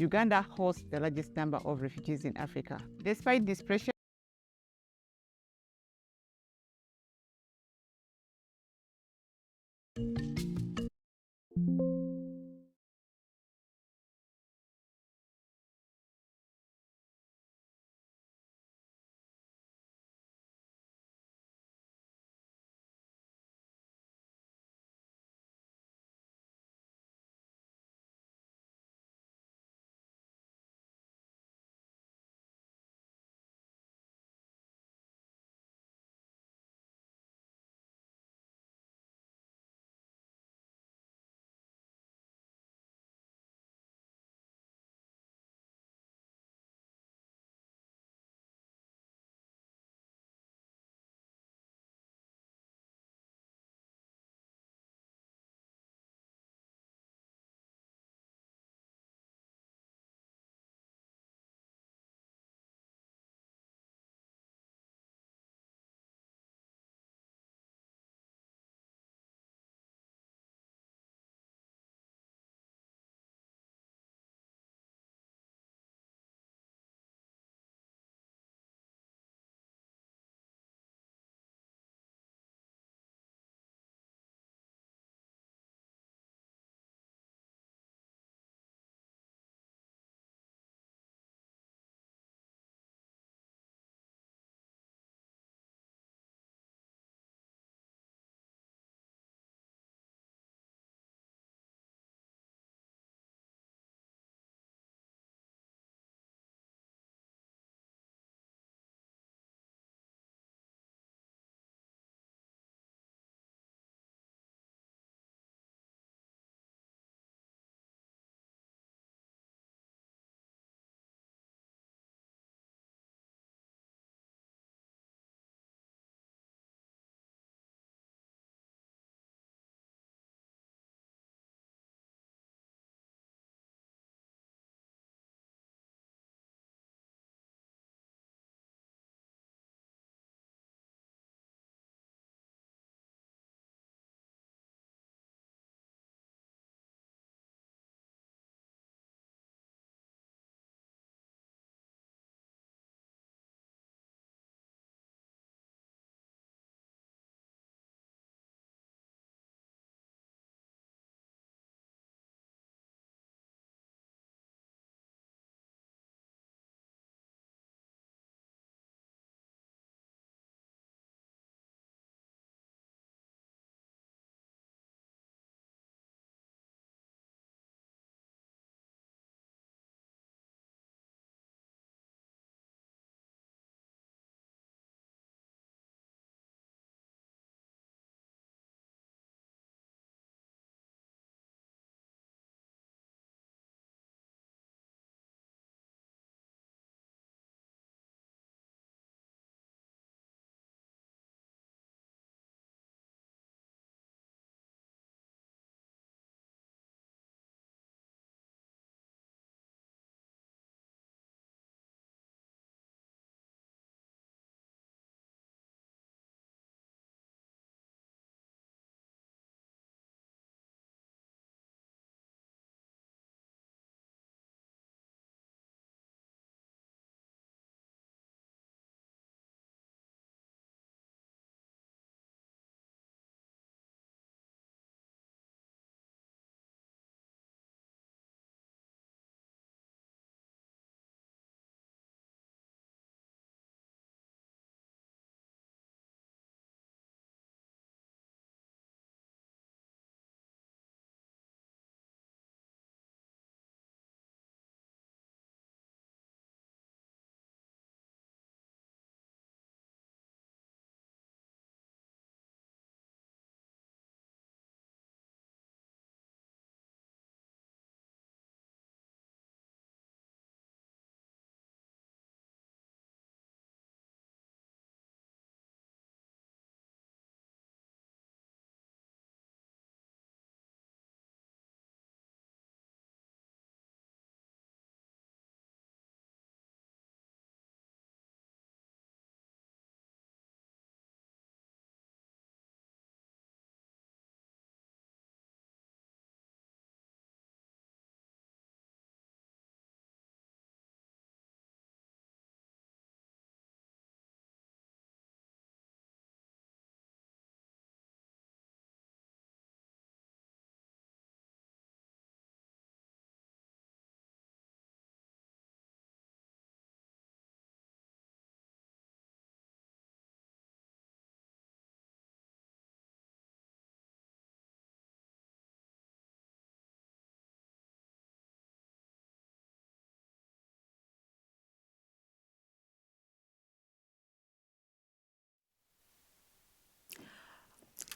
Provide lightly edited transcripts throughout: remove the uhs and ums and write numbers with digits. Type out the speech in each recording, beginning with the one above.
Uganda hosts the largest number of refugees in Africa. Despite this pressure,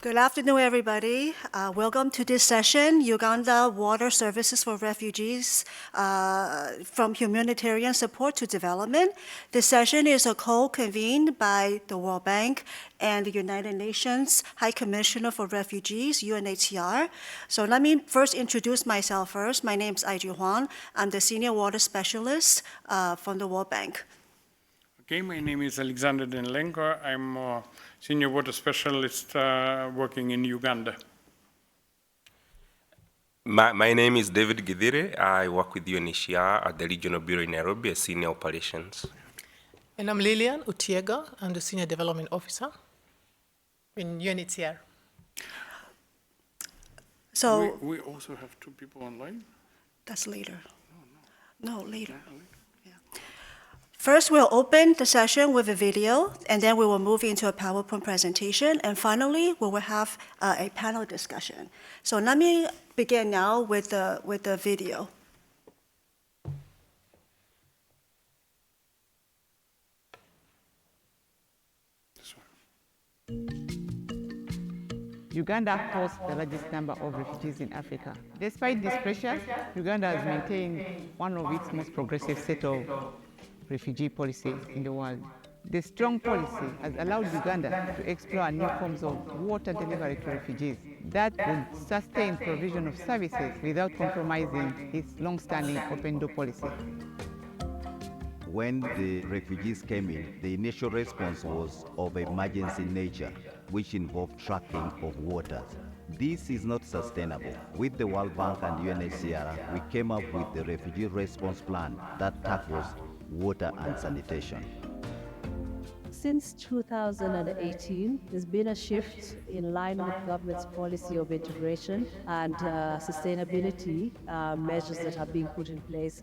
Good afternoon, everybody. Welcome to this session, Uganda Water Services for Refugees, from Humanitarian Support to Development. This session is co-convened by the World Bank and the United Nations High Commissioner for Refugees, UNHCR. So let me first introduce myself first. My name is Aiju Huang. I'm the Senior Water Specialist from the World Bank. Okay, my name is Alexander Denlenko. I'm a senior water specialist working in Uganda. My name is David Gidire. I work with UNHCR at the Regional Bureau in Nairobi as Senior Operations. And I'm Lillian Utiega. I'm the Senior Development Officer in UNHCR. So we also have two people online? That's later. No, later. First, we'll open the session with a video, and then we will move into a PowerPoint presentation, and finally, we will have a panel discussion. So let me begin now with the video. Uganda hosts the largest number of refugees in Africa. Despite these pressures, Uganda has maintained one of its most progressive set of refugee policies in the world. This strong policy has allowed Uganda to explore new forms of water delivery to refugees that would sustain provision of services without compromising its long-standing open-door policy. When the refugees came in, the initial response was of emergency nature, which involved tracking of water. This is not sustainable. With the World Bank and UNHCR, we came up with the Refugee Response Plan that tackles water and sanitation. Since 2018, there's been a shift in line with government's policy of integration and sustainability measures that have been put in place,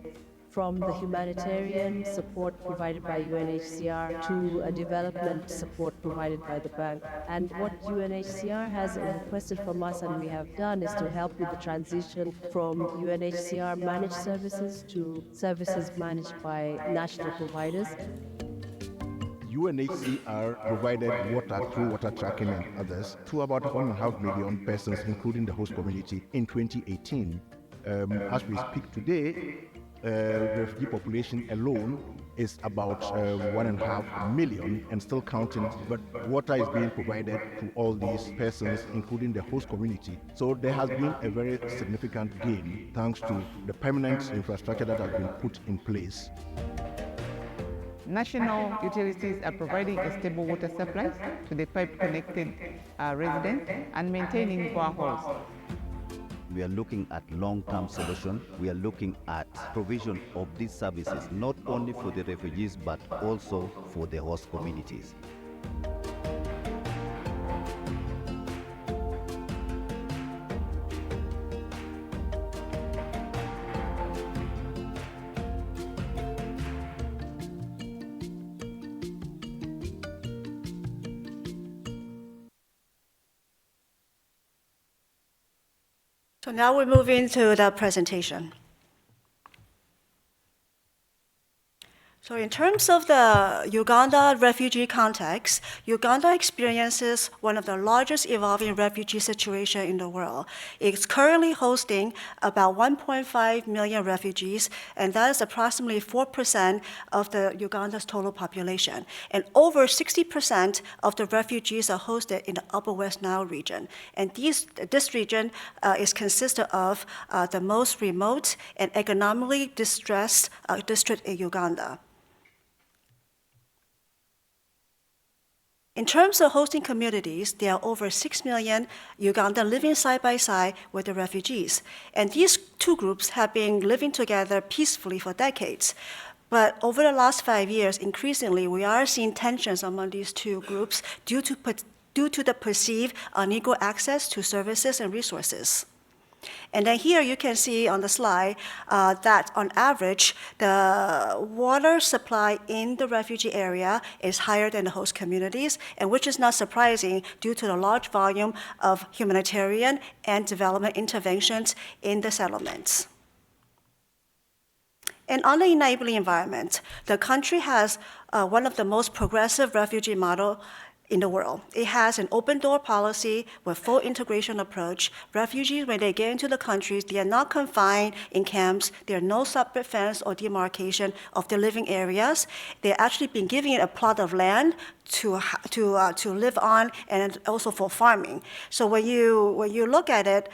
from the humanitarian support provided by UNHCR to a development support provided by the bank. And what UNHCR has requested from us and we have done is to help with the transition from UNHCR managed services to services managed by national providers. UNHCR provided water through water tracking and others to about 1.5 million persons, including the host community, in 2018. As we speak today, the refugee population alone is about 1.5 million and still counting, but water is being provided to all these persons, including the host community. So there has been a very significant gain thanks to the permanent infrastructure that has been put in place. National utilities are providing a stable water supply to the pipe-connected residents and maintaining boreholes. We are looking at long-term solution. We are looking at provision of these services, not only for the refugees, but also for the host communities. So now we move into the presentation. So in terms of the Uganda refugee context, Uganda experiences one of the largest evolving refugee situations in the world. It's currently hosting about 1.5 million refugees, and that is approximately 4% of the Uganda's total population. And over 60% of the refugees are hosted in the Upper West Nile region. And this region is consisted of the most remote and economically distressed district in Uganda. In terms of hosting communities, there are over 6 million Ugandans living side by side with the refugees. And these two groups have been living together peacefully for decades. But over the last 5 years, increasingly, we are seeing tensions among these two groups due to the perceived unequal access to services and resources. And then here you can see on the slide that on average, the water supply in the refugee area is higher than the host communities, and which is not surprising due to the large volume of humanitarian and development interventions in the settlements. And on the enabling environment, the country has one of the most progressive refugee models in the world. It has an open door policy with full integration approach. Refugees, when they get into the countries, they are not confined in camps. There are no separate fence or demarcation of the living areas. They're actually been given a plot of land to live on, and also for farming. So when you look at it,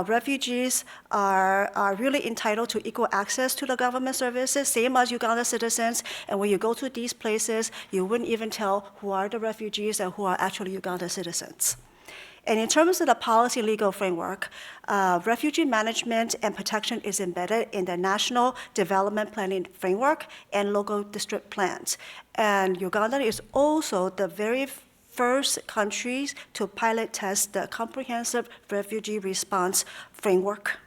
refugees are really entitled to equal access to the government services, same as Uganda citizens. And when you go to these places, you wouldn't even tell who are the refugees and who are actually Uganda citizens. And in terms of the policy legal framework, refugee management and protection is embedded in the National Development Planning Framework and local district plans. And Uganda is also the very first country to pilot test the Comprehensive Refugee Response Framework.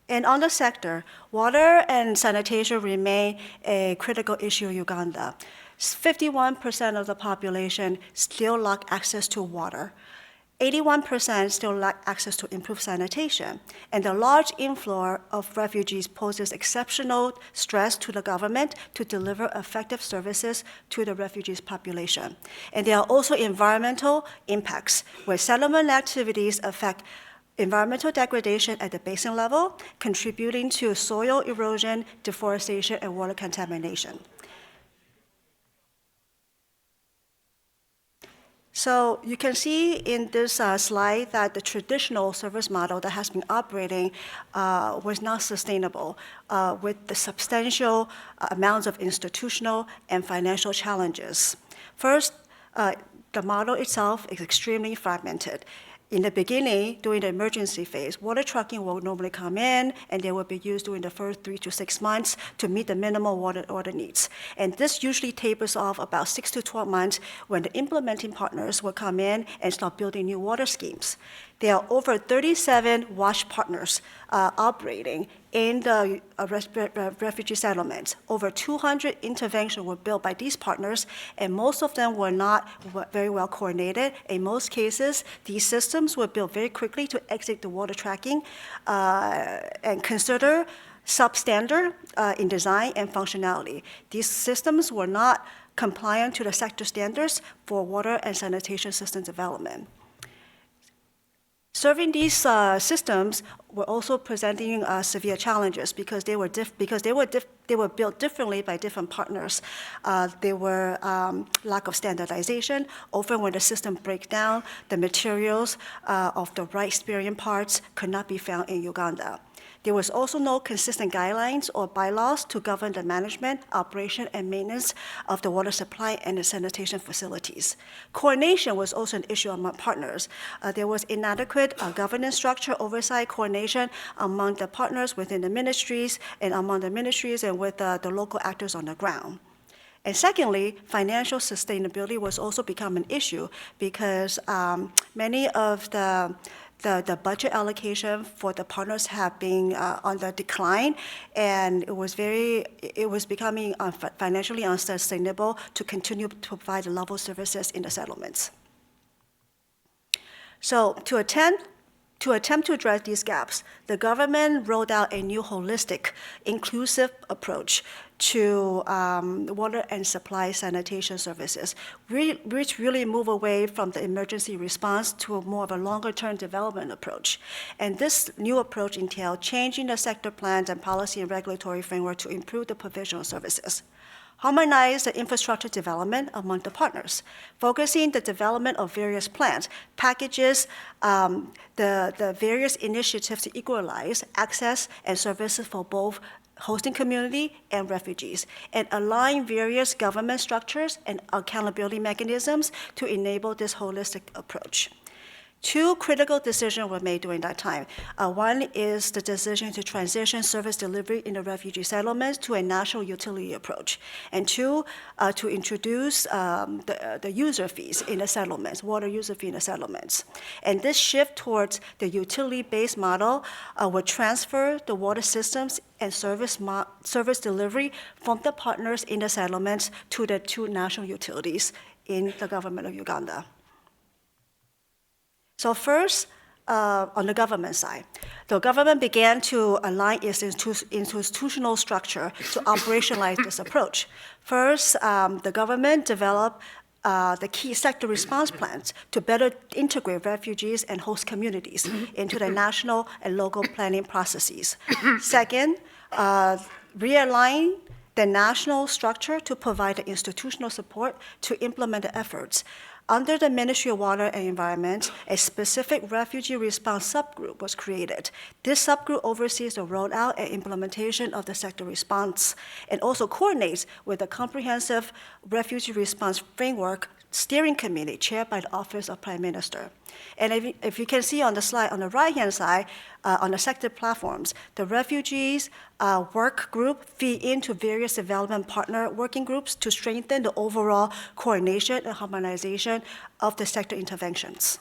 And on the sector, water and sanitation remain a critical issue in Uganda. 51% of the population still lack access to water. 81% still lack access to improved sanitation. And the large inflow of refugees poses exceptional stress to the government to deliver effective services to the refugees' population. And there are also environmental impacts, where settlement activities affect environmental degradation at the basin level, contributing to soil erosion, deforestation, and water contamination. So you can see in this slide that the traditional service model that has been operating was not sustainable with the substantial amounts of institutional and financial challenges. First, the model itself is extremely fragmented. In the beginning, during the emergency phase, water trucking will normally come in, and they will be used during the first 3 to 6 months to meet the minimal water needs. And this usually tapers off about 6 to 12 months when the implementing partners will come in and start building new water schemes. There are over 37 WASH partners operating in the refugee settlements. Over 200 interventions were built by these partners, and most of them were not very well coordinated. In most cases, these systems were built very quickly to exit the water tracking and consider substandard in design and functionality. These systems were not compliant to the sector standards for water and sanitation system development. Serving these systems were also presenting severe challenges because they were built differently by different partners. There were lack of standardization. Often when the system breaks down, the materials of the right spare parts could not be found in Uganda. There was also no consistent guidelines or bylaws to govern the management, operation, and maintenance of the water supply and the sanitation facilities. Coordination was also an issue among partners. There was inadequate governance structure, oversight, coordination among the partners within the ministries and among the ministries and with the local actors on the ground. And secondly, financial sustainability was also become an issue because many of the budget allocation for the partners have been on the decline, and it was becoming financially unsustainable to continue to provide the level of services in the settlements. So to attempt to address these gaps, the government rolled out a new holistic, inclusive approach to water and supply sanitation services, which really move away from the emergency response to more of a longer-term development approach. And this new approach entailed changing the sector plans and policy and regulatory framework to improve the provision of services. Harmonize the infrastructure development among the partners, focusing the development of various plans, packages, the various initiatives to equalize access and services for both hosting community and refugees, and align various government structures and accountability mechanisms to enable this holistic approach. Two critical decisions were made during that time. One is the decision to transition service delivery in the refugee settlements to a national utility approach. And two, to introduce the user fees in the settlements, water user fee in the settlements. And this shift towards the utility-based model would transfer the water systems and service delivery from the partners in the settlements to the two national utilities in the government of Uganda. So first, on the government side. The government began to align its institutional structure to operationalize this approach. First, the government developed the key sector response plans to better integrate refugees and host communities into the national and local planning processes. Second, realign the national structure to provide the institutional support to implement the efforts. Under the Ministry of Water and Environment, a specific refugee response subgroup was created. This subgroup oversees the rollout and implementation of the sector response and also coordinates with the Comprehensive Refugee Response Framework Steering Committee chaired by the Office of Prime Minister. And if you can see on the slide on the right-hand side, on the sector platforms, the refugees work group feed into various development partner working groups to strengthen the overall coordination and harmonization of the sector interventions.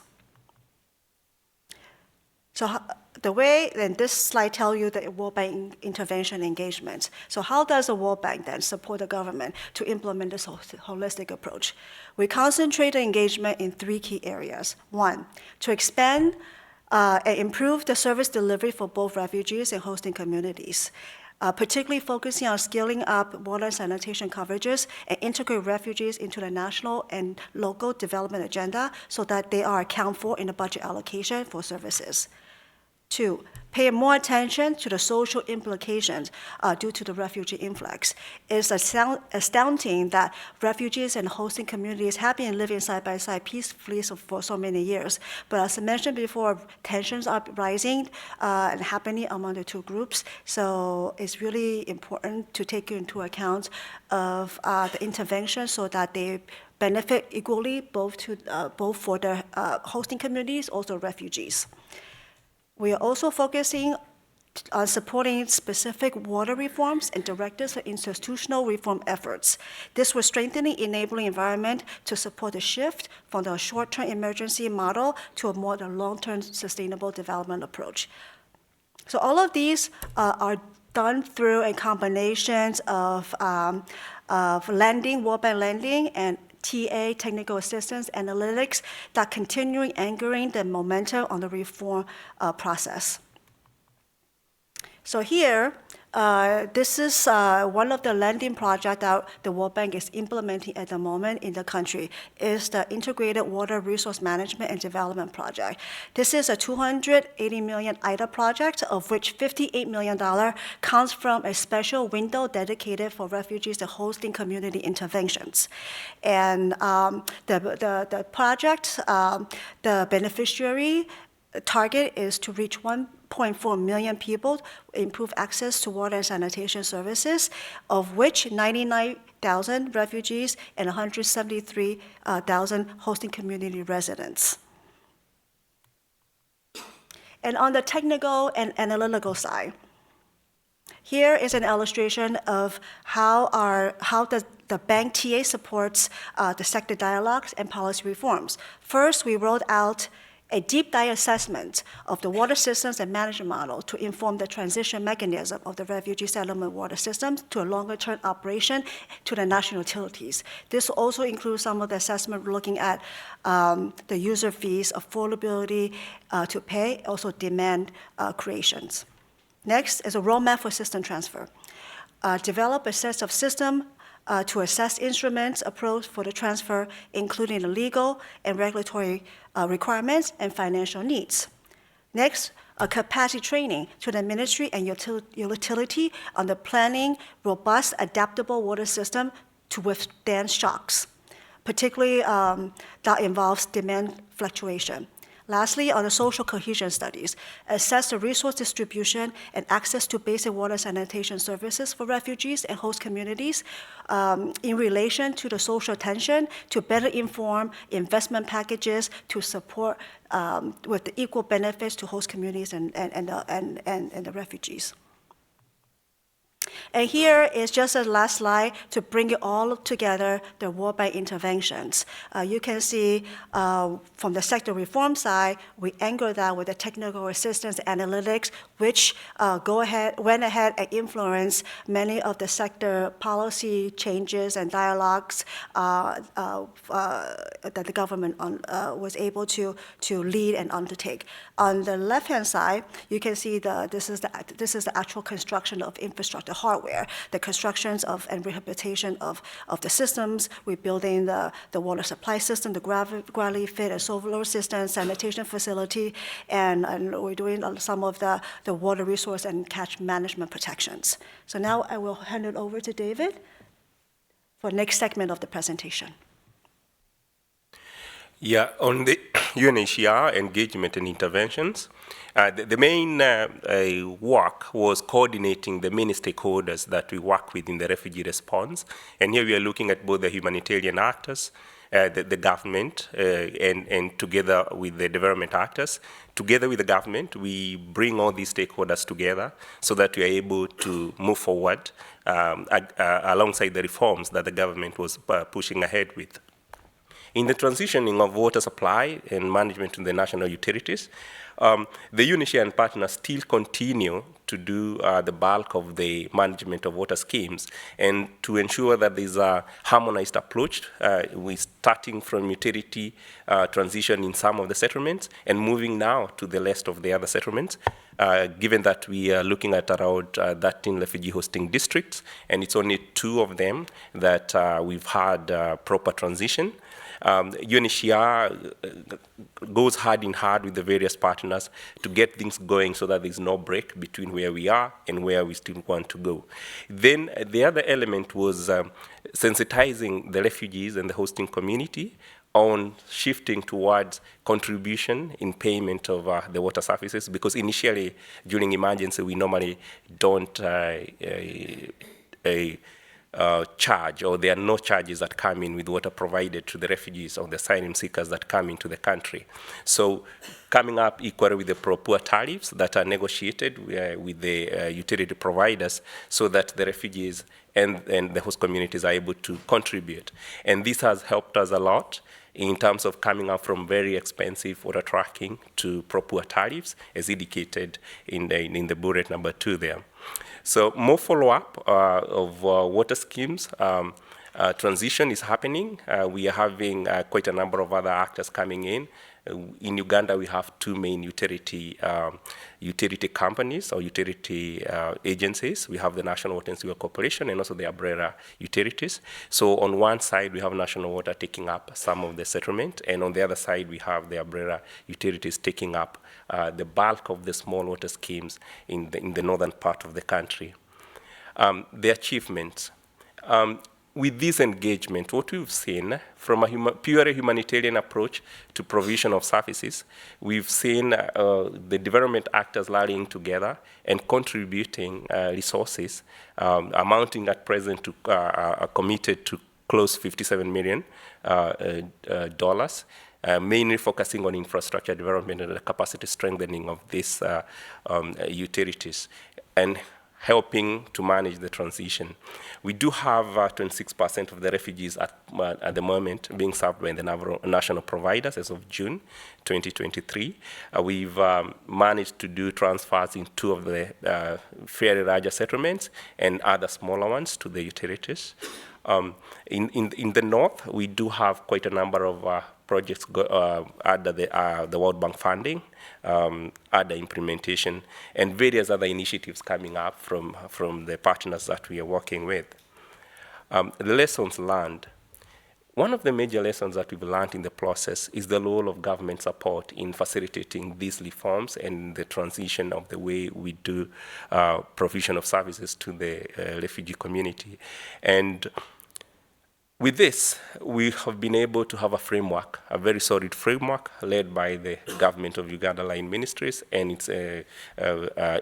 So the way, then this slide tells you the World Bank intervention engagement. So how does the World Bank then support the government to implement this holistic approach? We concentrate the engagement in 3 key areas. 1, to expand and improve the service delivery for both refugees and hosting communities, particularly focusing on scaling up water and sanitation coverages and integrate refugees into the national and local development agenda so that they are accounted for in the budget allocation for services. 2, pay more attention to the social implications due to the refugee influx. It's astounding that refugees and hosting communities have been living side by side peacefully for so many years. But as I mentioned before, tensions are rising and happening among the 2 groups. So it's really important to take into account of the intervention so that they benefit equally both for the hosting communities, also refugees. We are also focusing on supporting specific water reforms and directives for institutional reform efforts. This will strengthen the enabling environment to support the shift from the short-term emergency model to a more long-term sustainable development approach. So all of these are done through a combination of lending, World Bank lending, and TA, technical assistance, analytics, that continuing anchoring the momentum on the reform process. So here, this is one of the lending projects that the World Bank is implementing at the moment in the country, is the Integrated Water Resource Management and Development Project. This is a $280 million IDA project, of which $58 million comes from a special window dedicated for refugees and hosting community interventions. And the project, the beneficiary target is to reach 1.4 million people, improve access to water and sanitation services, of which 99,000 refugees and 173,000 hosting community residents. And on the technical and analytical side, here is an illustration of how the bank TA supports the sector dialogues and policy reforms. First, we rolled out a deep dive assessment of the water systems and management model to inform the transition mechanism of the refugee settlement water systems to a longer-term operation to the national utilities. This also includes some of the assessment looking at the user fees, affordability to pay, also demand creations. Next is a roadmap for system transfer. Develop a set of system to assess instruments approach for the transfer, including the legal and regulatory requirements and financial needs. Next, a capacity training to the ministry and utility on the planning robust, adaptable water system to withstand shocks, particularly that involves demand fluctuation. Lastly, on the social cohesion studies, assess the resource distribution and access to basic water sanitation services for refugees and host communities in relation to the social tension to better inform investment packages to support with the equal benefits to host communities and the refugees. And here is just a last slide to bring it all together, the World Bank interventions. You can see from the sector reform side, we anchor that with the technical assistance analytics, which went ahead and influenced many of the sector policy changes and dialogues that the government was able to lead and undertake. On the left-hand side, you can see this is the actual construction of infrastructure hardware, the constructions of and rehabilitation of the systems. We're building the water supply system, the gravity fit and solar system, sanitation facility, and we're doing some of the water resource and catch management protections. So now I will hand it over to David for the next segment of the presentation. Yeah, on the UNHCR engagement and interventions, the main work was coordinating the many stakeholders that we work with in the refugee response. And here we are looking at both the humanitarian actors, the government, and together with the development actors. Together with the government, we bring all these stakeholders together so that we are able to move forward alongside the reforms that the government was pushing ahead with. In the transitioning of water supply and management to the national utilities, the UNHCR and partners still continue to do the bulk of the management of water schemes, and to ensure that there's a harmonized approach, we're starting from utility transition in some of the settlements and moving now to the rest of the other settlements, given that we are looking at around 13 refugee hosting districts, and it's only 2 of them that we've had proper transition. UNHCR goes hand in hand with the various partners to get things going so that there's no break between where we are and where we still want to go. Then the other element was sensitizing the refugees and the hosting community on shifting towards contribution in payment of the water services, because initially during emergency we normally don't charge, or there are no charges that come in with water provided to the refugees or the asylum seekers that come into the country. So coming up equally with the poor tariffs that are negotiated with the utility providers so that the refugees and the host communities are able to contribute. And this has helped us a lot in terms of coming up from very expensive water tracking to poor tariffs, as indicated in the bullet number 2 there. So more follow-up of water schemes. Transition is happening. We are having quite a number of other actors coming in. In Uganda, we have 2 main utility companies or utility agencies. We have the National Water and Sewer Corporation and also the umbrella utilities. So on one side, we have National Water taking up some of the settlement, and on the other side, we have the umbrella utilities taking up the bulk of the small water schemes in the northern part of the country. The achievements. With this engagement, what we've seen from a purely humanitarian approach to provision of services, we've seen the development actors rallying together and contributing resources amounting at present to committed to close $57 million, mainly focusing on infrastructure development and the capacity strengthening of these utilities, and helping to manage the transition. We do have 26% of the refugees at the moment being served by the national providers as of June 2023. We've managed to do transfers in 2 of the fairly larger settlements and other smaller ones to the utilities. In the north, we do have quite a number of projects under the World Bank funding, under implementation, and various other initiatives coming up from the partners that we are working with. The lessons learned. One of the major lessons that we've learned in the process is the role of government support in facilitating these reforms and the transition of the way we do provision of services to the refugee community. And with this, we have been able to have a framework, a very solid framework, led by the government of Uganda line ministries and its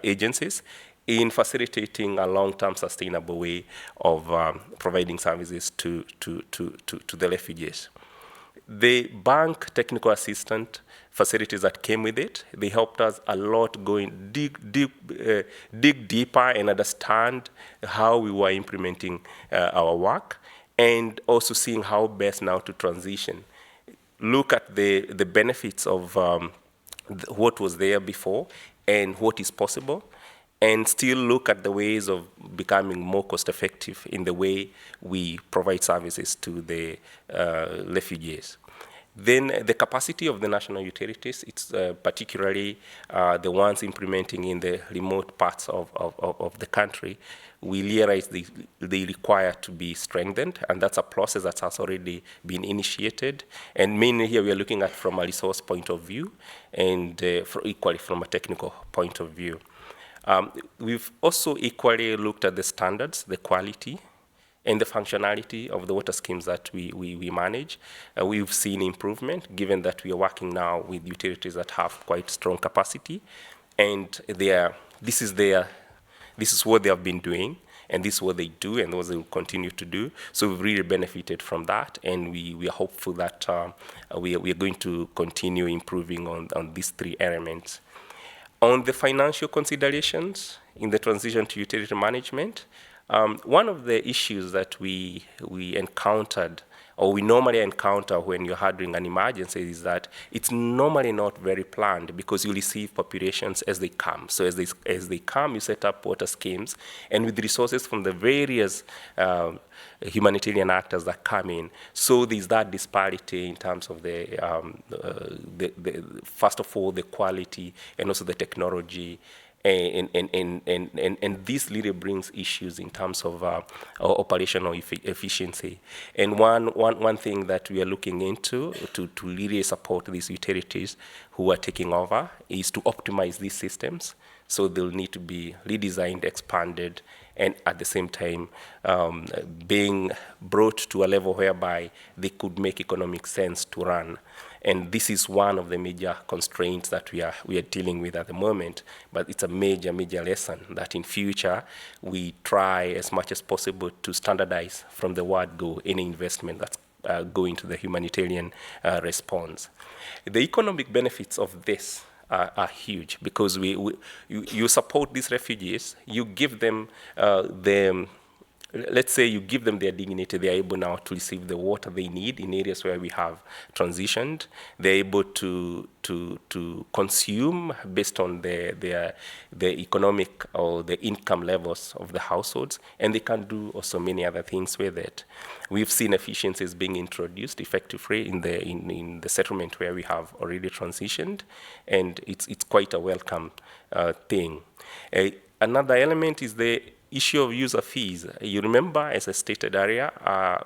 agencies, in facilitating a long-term sustainable way of providing services to the refugees. The bank technical assistant facilities that came with it, they helped us a lot going dig deeper and understand how we were implementing our work, and also seeing how best now to transition. Look at the benefits of what was there before and what is possible, and still look at the ways of becoming more cost effective in the way we provide services to the refugees. Then the capacity of the national utilities, it's particularly the ones implementing in the remote parts of the country, we realize they require to be strengthened, and that's a process that has already been initiated. And mainly here we are looking at from a resource point of view, and equally from a technical point of view. We've also equally looked at the standards, the quality, and the functionality of the water schemes that we manage. We've seen improvement, given that we are working now with utilities that have quite strong capacity, and this is what they have been doing, and this is what they do, and what they will continue to do. So we've really benefited from that, and we are hopeful that we are going to continue improving on these three elements. On the financial considerations in the transition to utility management, one of the issues that we encountered, or we normally encounter when you're handling an emergency, is that it's normally not very planned, because you receive populations as they come. So as they come, you set up water schemes, and with resources from the various humanitarian actors that come in. So there's that disparity in terms of first of all, the quality, and also the technology. And this really brings issues in terms of operational efficiency. And one thing that we are looking into to really support these utilities who are taking over is to optimize these systems. So they'll need to be redesigned, expanded, and at the same time being brought to a level whereby they could make economic sense to run. And this is one of the major constraints that we are dealing with at the moment. But it's a major lesson that in future we try as much as possible to standardize from the word go any investment that's going to the humanitarian response. The economic benefits of this are huge, because you support these refugees, you give them let's say you give them their dignity, they're able now to receive the water they need in areas where we have transitioned. They're able to consume based on the economic or the income levels of the households, and they can do also many other things with it. We've seen efficiencies being introduced effectively in the settlement where we have already transitioned, and it's quite a welcome thing. Another element is the issue of user fees. You remember, as I stated earlier,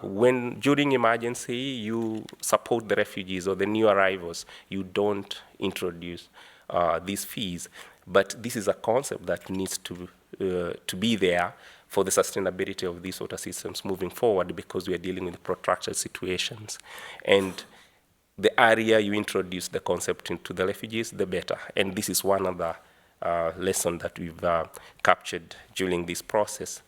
when during emergency you support the refugees or the new arrivals, you don't introduce these fees. But this is a concept that needs to be there for the sustainability of these water systems moving forward, because we are dealing with protracted situations. And the earlier you introduce the concept into the refugees, the better. And this is one of the lesson that we've captured during this process.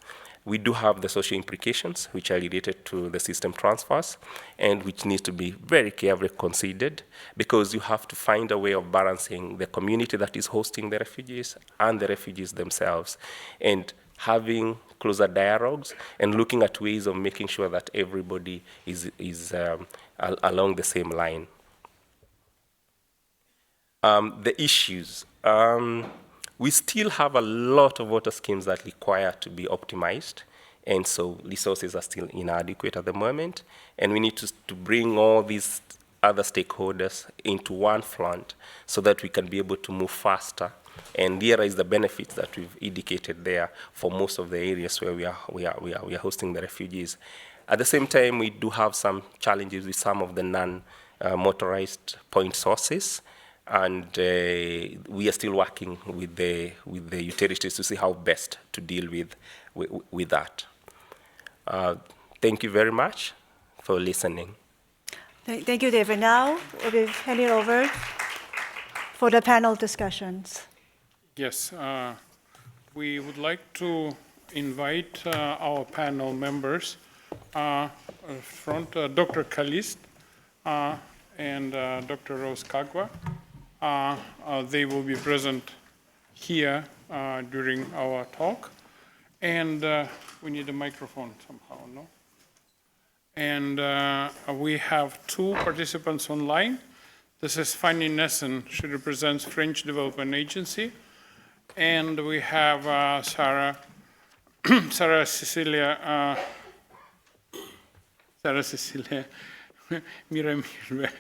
We do have the social implications, which are related to the system transfers, and which needs to be very carefully considered, because you have to find a way of balancing the community that is hosting the refugees and the refugees themselves, and having closer dialogues and looking at ways of making sure that everybody is along the same line. The issues. We still have a lot of water schemes that require to be optimized, and so resources are still inadequate at the moment, and we need to bring all these other stakeholders into one front so that we can be able to move faster and realize the benefits that we've indicated there for most of the areas where we are hosting the refugees. At the same time, we do have some challenges with some of the non-motorized point sources, and we are still working with the utilities to see how best to deal with that. Thank you very much for listening. Thank you, David. Now we'll be handing over for the panel discussions. Yes, we would like to invite our panel members. Front, Dr. Kalist, and Dr. Rose Kagwa. They will be present here during our talk. And we need a microphone somehow, no? And we have 2 participants online. This is Fanny Nessen. She represents French Development Agency. And we have Sarah Cecilia Miramir.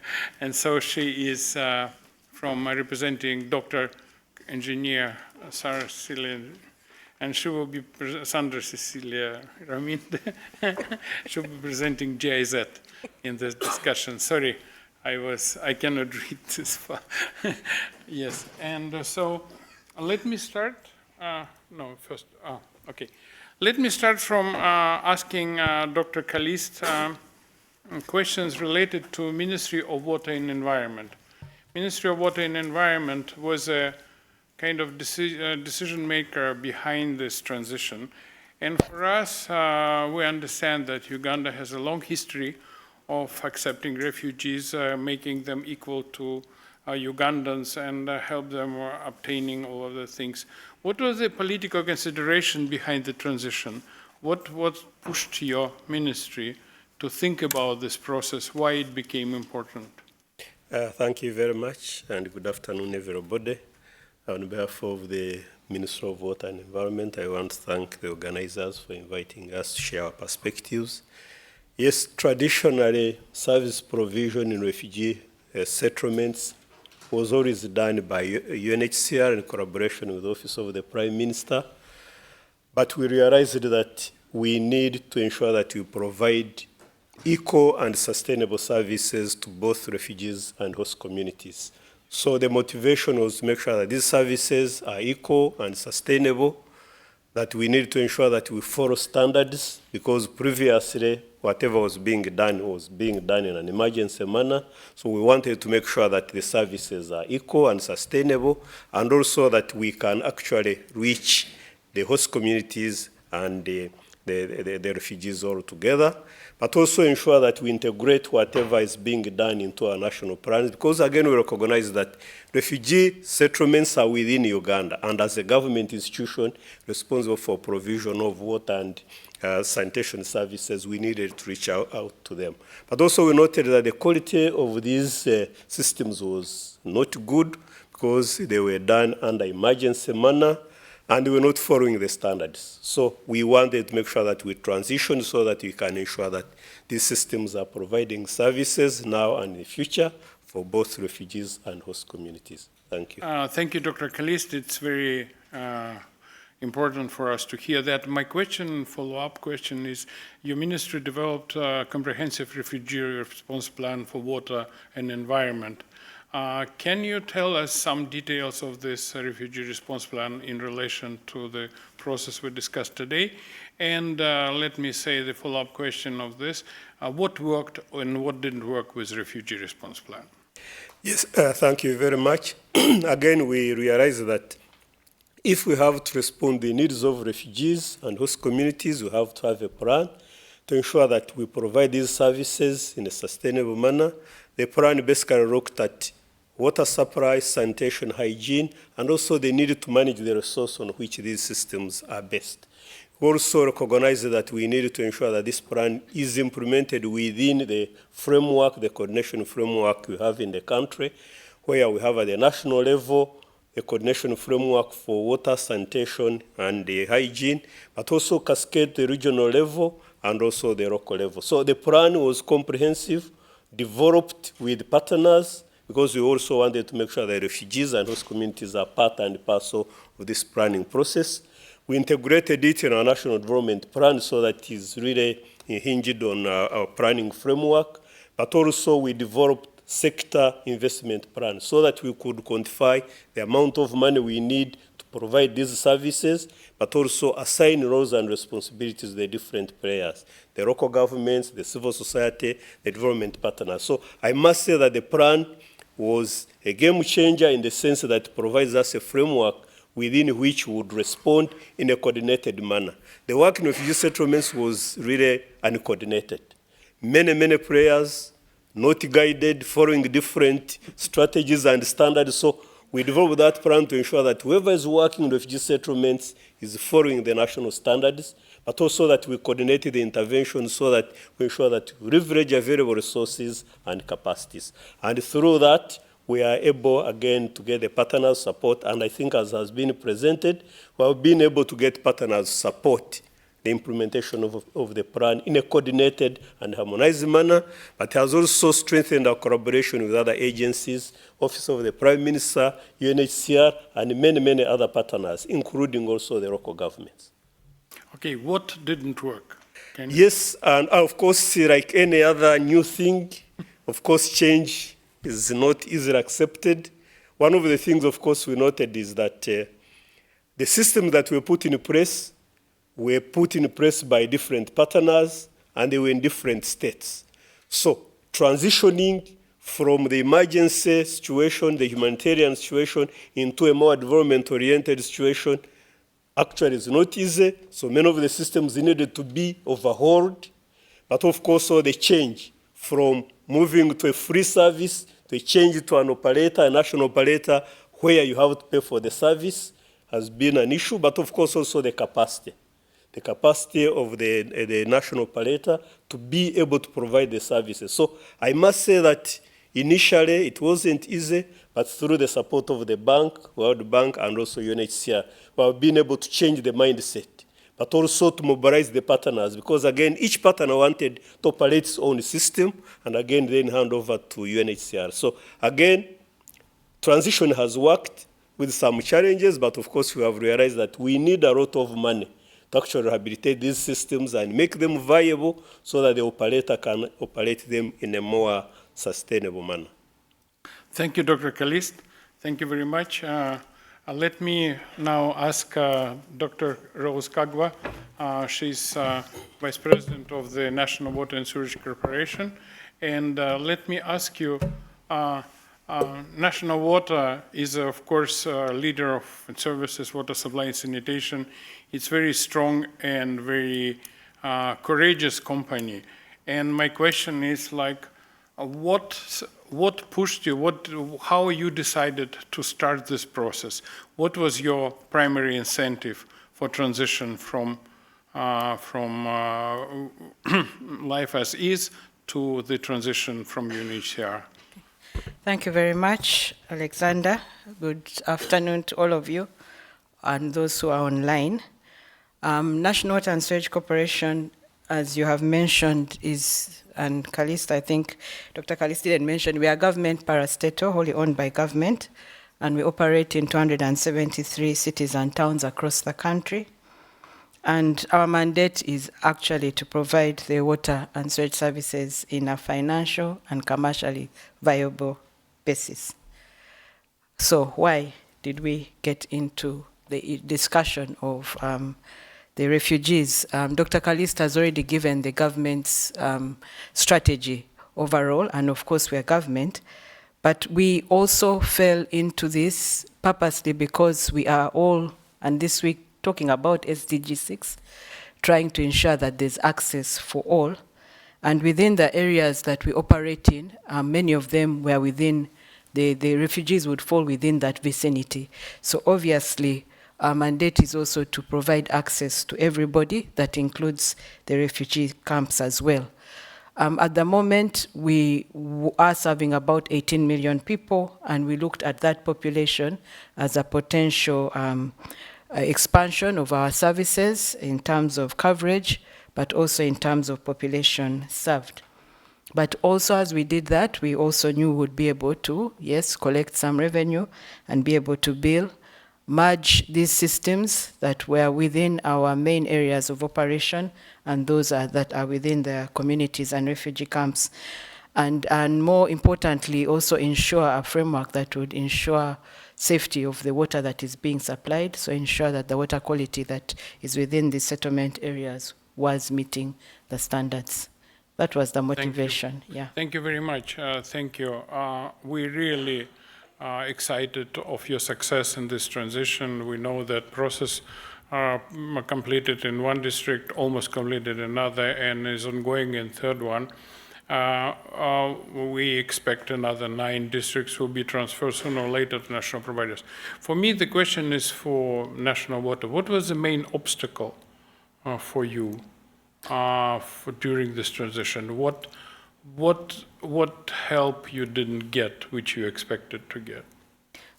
And so she is from representing Dr. Engineer Sarah Cecilia, and she will be, Sandra Cecilia Raminde, she will be presenting GIZ in this discussion. Sorry, I cannot read this far. Yes, and so let me start, okay. Let me start from asking Dr. Kalist questions related to Ministry of Water and Environment. Ministry of Water and Environment was a kind of decision maker behind this transition. And for us, we understand that Uganda has a long history of accepting refugees, making them equal to Ugandans, and help them obtaining all of the things. What was the political consideration behind the transition? What pushed your ministry to think about this process, why it became important? Thank you very much, and good afternoon, everybody. On behalf of the Ministry of Water and Environment, I want to thank the organizers for inviting us to share our perspectives. Yes, traditionally, service provision in refugee settlements was always done by UNHCR in collaboration with the Office of the Prime Minister. But we realized that we need to ensure that we provide equal and sustainable services to both refugees and host communities. So the motivation was to make sure that these services are equal and sustainable, that we need to ensure that we follow standards, because previously whatever was being done in an emergency manner. So we wanted to make sure that the services are equal and sustainable, and also that we can actually reach the host communities and the refugees all together, but also ensure that we integrate whatever is being done into our national plans, because again we recognize that refugee settlements are within Uganda, and as a government institution responsible for provision of water and sanitation services, we needed to reach out to them. But also we noted that the quality of these systems was not good, because they were done under emergency manner, and we were not following the standards. So we wanted to make sure that we transition so that we can ensure that these systems are providing services now and in the future for both refugees and host communities. Thank you. Thank you, Dr. Kalist. It's very important for us to hear that. My question, follow-up question is, your ministry developed a comprehensive refugee response plan for water and environment. Can you tell us some details of this refugee response plan in relation to the process we discussed today? And let me say the follow-up question of this, what worked and what didn't work with refugee response plan? Yes, thank you very much. Again, we realize that if we have to respond to the needs of refugees and host communities, we have to have a plan to ensure that we provide these services in a sustainable manner. The plan basically looked at water supply, sanitation, hygiene, and also they needed to manage the resource on which these systems are based. We also recognize that we need to ensure that this plan is implemented within the framework, the coordination framework we have in the country, where we have at the national level a coordination framework for water, sanitation, and the hygiene, but also cascade the regional level and also the local level. So the plan was comprehensive, developed with partners, because we also wanted to make sure that refugees and host communities are part and parcel of this planning process. We integrated it in our national development plan so that it is really hinged on our planning framework, but also we developed sector investment plans so that we could quantify the amount of money we need to provide these services, but also assign roles and responsibilities to the different players, the local governments, the civil society, the development partners. So I must say that the plan was a game changer in the sense that it provides us a framework within which we would respond in a coordinated manner. The work in refugee settlements was really uncoordinated. Many players, not guided, following different strategies and standards. So we developed that plan to ensure that whoever is working in refugee settlements is following the national standards, but also that we coordinate the intervention so that we ensure that we leverage available resources and capacities. And through that, we are able, again, to get the partners' support. And I think, as has been presented, we have been able to get partners' support the implementation of the plan in a coordinated and harmonized manner, but has also strengthened our collaboration with other agencies, Office of the Prime Minister, UNHCR, and many, many other partners, including also the local governments. Okay, what didn't work? Yes, and of course, like any other new thing, of course, change is not easily accepted. One of the things, of course, we noted is that the system that we put in place were put in place by different partners, and they were in different states. So transitioning from the emergency situation, the humanitarian situation, into a more development-oriented situation actually is not easy. So many of the systems needed to be overhauled. But of course, so the change from moving to a free service to a change to an operator, a national operator, where you have to pay for the service has been an issue, but of course also the capacity of the national operator to be able to provide the services. So I must say that initially it wasn't easy, but through the support of the bank, World Bank, and also UNHCR, we have been able to change the mindset, but also to mobilize the partners, because again, each partner wanted to operate its own system, and again, then hand over to UNHCR. So again, transition has worked with some challenges, but of course we have realized that we need a lot of money to actually rehabilitate these systems and make them viable so that the operator can operate them in a more sustainable manner. Thank you, Dr. Kalist. Thank you very much. Let me now ask Dr. Rose Kagwa. She's Vice President of the National Water and Sewage Corporation. And let me ask you, National Water is, of course, a leader of services, water supply and sanitation. It's very strong and very courageous company. And my question is, like, what pushed you? How you decided to start this process? What was your primary incentive for transition from life as is to the transition from UNHCR? Thank you very much, Alexander. Good afternoon to all of you and those who are online. National Water and Sewage Corporation, as you have mentioned, and Kalist, I think Dr. Kalist didn't mention, we are government parastatal, wholly owned by government, and we operate in 273 cities and towns across the country. And our mandate is actually to provide the water and sewage services in a financial and commercially viable basis. So why did we get into the discussion of the refugees? Dr. Kalist has already given the government's strategy overall, and of course we are government, but we also fell into this purposely because we are all, and this week, talking about SDG 6, trying to ensure that there's access for all. And within the areas that we operate in, many of them were within, the refugees would fall within that vicinity. So obviously, our mandate is also to provide access to everybody. That includes the refugee camps as well. At the moment, we are serving about 18 million people, and we looked at that population as a potential expansion of our services in terms of coverage, but also in terms of population served. But also as we did that, we also knew we would be able to, yes, collect some revenue and be able to bill, merge these systems that were within our main areas of operation and those that are within the communities and refugee camps. And more importantly, also ensure a framework that would ensure safety of the water that is being supplied, so ensure that the water quality that is within the settlement areas was meeting the standards. That was the motivation. Thank you. Yeah. Thank you very much. Thank you. We're really excited of your success in this transition. We know that process completed in one district, almost completed in another, and is ongoing in third one. we expect another 9 districts will be transferred sooner or later to national providers. For me, the question is for national water. What was the main obstacle for you during this transition? What help you didn't get, which you expected to get?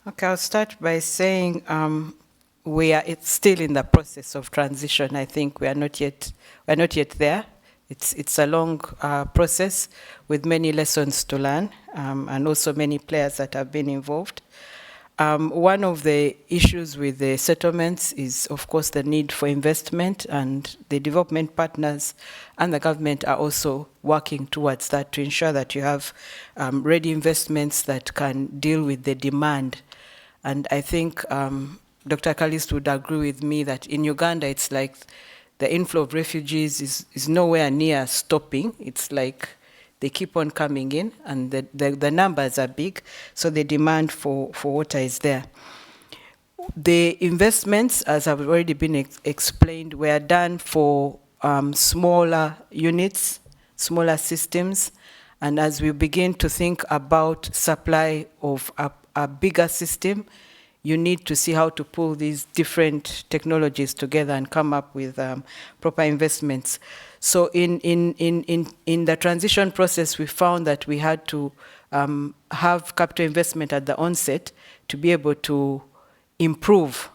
Okay, I'll start by saying it's still in the process of transition. I think we're not yet there. It's a long process with many lessons to learn and also many players that have been involved. One of the issues with the settlements is, of course, the need for investment, and the development partners and the government are also working towards that to ensure that you have ready investments that can deal with the demand. And I think Dr. Kalist would agree with me that in Uganda, it's like the inflow of refugees is nowhere near stopping. It's like they keep on coming in, and the numbers are big, so the demand for water is there. The investments, as have already been explained, were done for smaller units, smaller systems, and as we begin to think about supply of a bigger system, you need to see how to pull these different technologies together and come up with proper investments. So in the transition process, we found that we had to have capital investment at the onset to be able to improve,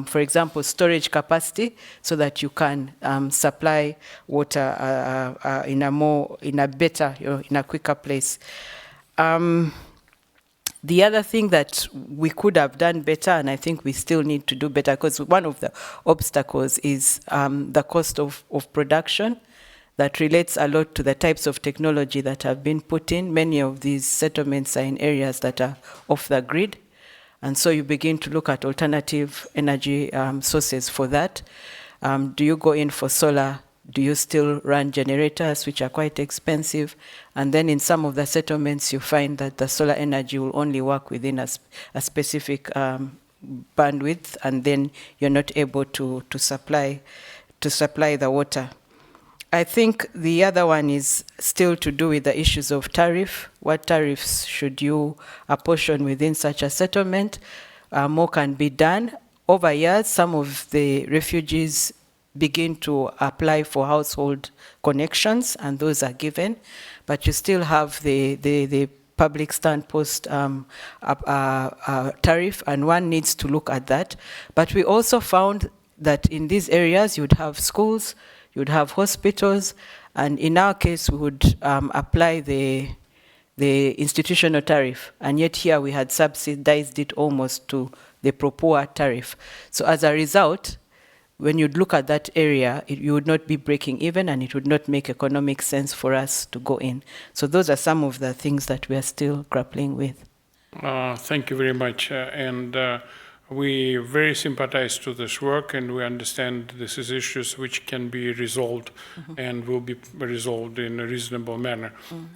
for example, storage capacity, so that you can supply water in a better, in a quicker place. The other thing that we could have done better, and I think we still need to do better, because one of the obstacles is the cost of production. That relates a lot to the types of technology that have been put in. Many of these settlements are in areas that are off the grid. And so you begin to look at alternative energy sources for that. Do you go in for solar? Do you still run generators, which are quite expensive? And then in some of the settlements, you find that the solar energy will only work within a specific bandwidth, and then you're not able to supply the water. I think the other one is still to do with the issues of tariff. What tariffs should you apportion within such a settlement? More can be done. Over years, some of the refugees begin to apply for household connections, and those are given, but you still have the public stand post tariff, and one needs to look at that. But we also found that in these areas, you'd have schools, you'd have hospitals, and in our case, we would apply the institutional tariff, and yet here we had subsidized it almost to the pro-poor tariff. So as a result, when you'd look at that area, you would not be breaking even, and it would not make economic sense for us to go in. So those are some of the things that we are still grappling with. Thank you very much. We very sympathize to this work, and we understand this is issues which can be resolved and will be resolved in a reasonable manner.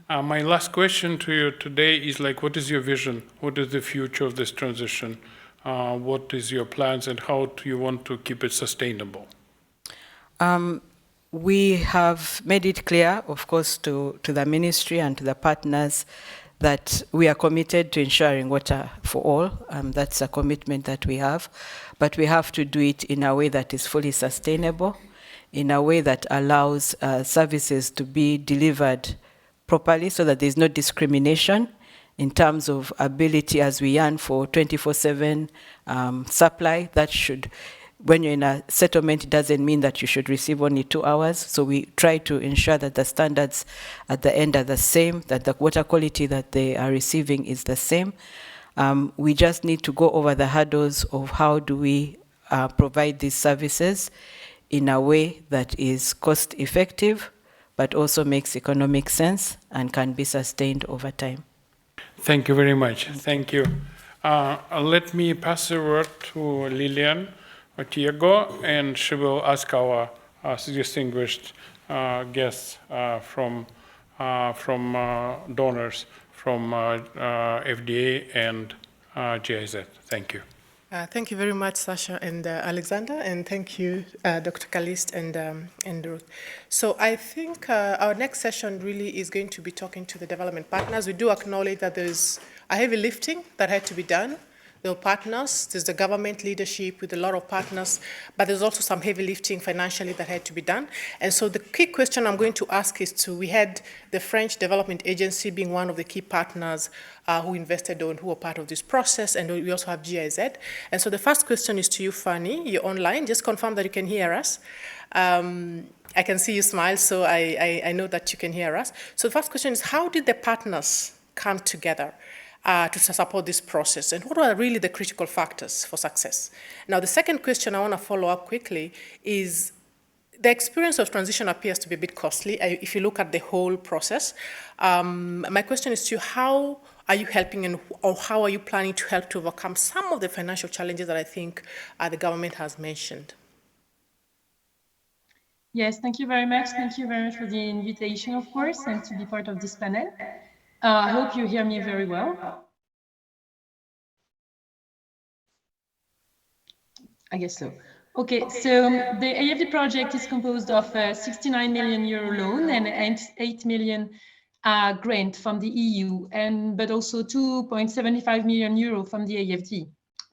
My last question to you today is what is your vision? What is the future of this transition? What is your plans, and how do you want to keep it sustainable? We have made it clear, of course, to the ministry and to the partners that we are committed to ensuring water for all. That's a commitment that we have. But we have to do it in a way that is fully sustainable, in a way that allows services to be delivered properly, so that there's no discrimination in terms of ability, as we yearn for 24/7 supply. That should, when you're in a settlement, it doesn't mean that you should receive only 2 hours. So we try to ensure that the standards at the end are the same, that the water quality that they are receiving is the same. We just need to go over the hurdles of how do we provide these services in a way that is cost effective, but also makes economic sense and can be sustained over time. Thank you very much. Thank you. Let me pass the word to Lilian Otiego, and she will ask our distinguished guests from donors from FDA and GIZ. Thank you. Thank you very much, Sasha and Alexander, and thank you, Dr. Kalist and Ruth. So I think our next session really is going to be talking to the development partners. We do acknowledge that there's a heavy lifting that had to be done. There were partners, there's the government leadership with a lot of partners, but there's also some heavy lifting financially that had to be done. And so the key question I'm going to ask is we had the French Development Agency being one of the key partners who invested on, who were part of this process, and we also have GIZ. And so the first question is to you, Fanny. You're online. Just confirm that you can hear us. I can see you smile, so I know that you can hear us. So the first question is, how did the partners come together to support this process, and what are really the critical factors for success? Now, the second question I want to follow up quickly is the experience of transition appears to be a bit costly if you look at the whole process. My question is to you, how are you helping or how are you planning to help to overcome some of the financial challenges that I think the government has mentioned? Yes, thank you very much. Thank you very much for the invitation, of course, and to be part of this panel. I hope you hear me very well. I guess so. Okay, so the AFD project is composed of a 69 million euro loan and 8 million grant from the EU, but also 2.75 million euro from the AFD.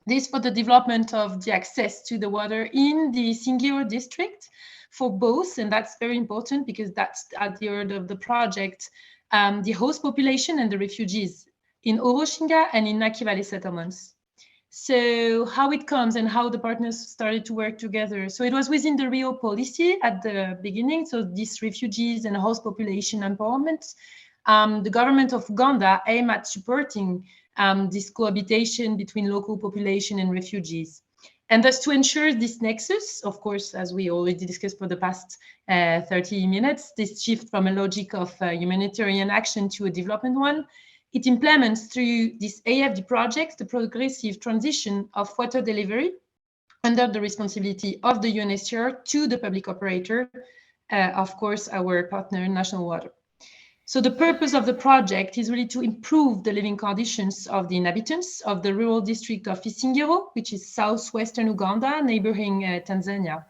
This for the development of the access to the water in the Singiro district for both, and that's very important because that's at the heart of the project, the host population and the refugees in Oroshinga and in Naki Valley settlements. So how it comes and how the partners started to work together. So it was within the Rio policy at the beginning. So these refugees and host population empowerment. The government of Uganda aimed at supporting this cohabitation between local population and refugees. And thus to ensure this nexus, of course, as we already discussed for the past 30 minutes, this shift from a logic of humanitarian action to a development one, it implements through this AFD project the progressive transition of water delivery under the responsibility of the UNHCR to the public operator, of course, our partner, National Water. So the purpose of the project is really to improve the living conditions of the inhabitants of the rural district of Isingiro, which is southwestern Uganda, neighboring Tanzania.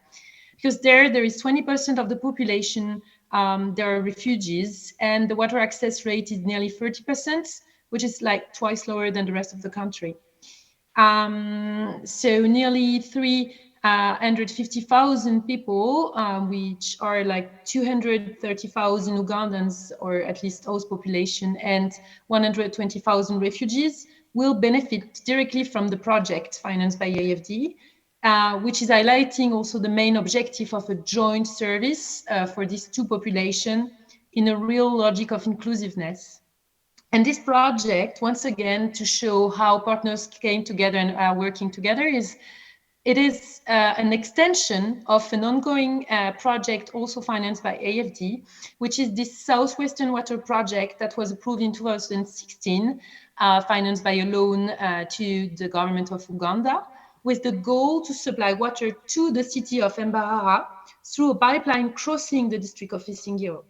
Because there is 20% of the population, there are refugees, and the water access rate is nearly 30%, which is like twice lower than the rest of the country. So nearly 350,000 people, which are like 230,000 Ugandans, or at least host population, and 120,000 refugees will benefit directly from the project financed by AFD, which is highlighting also the main objective of a joint service for these two populations in a real logic of inclusiveness. And this project, once again, to show how partners came together and are working together, it is an extension of an ongoing project also financed by AFD, which is this Southwestern Water Project that was approved in 2016, financed by a loan to the government of Uganda, with the goal to supply water to the city of Mbarara through a pipeline crossing the district of Isingiro.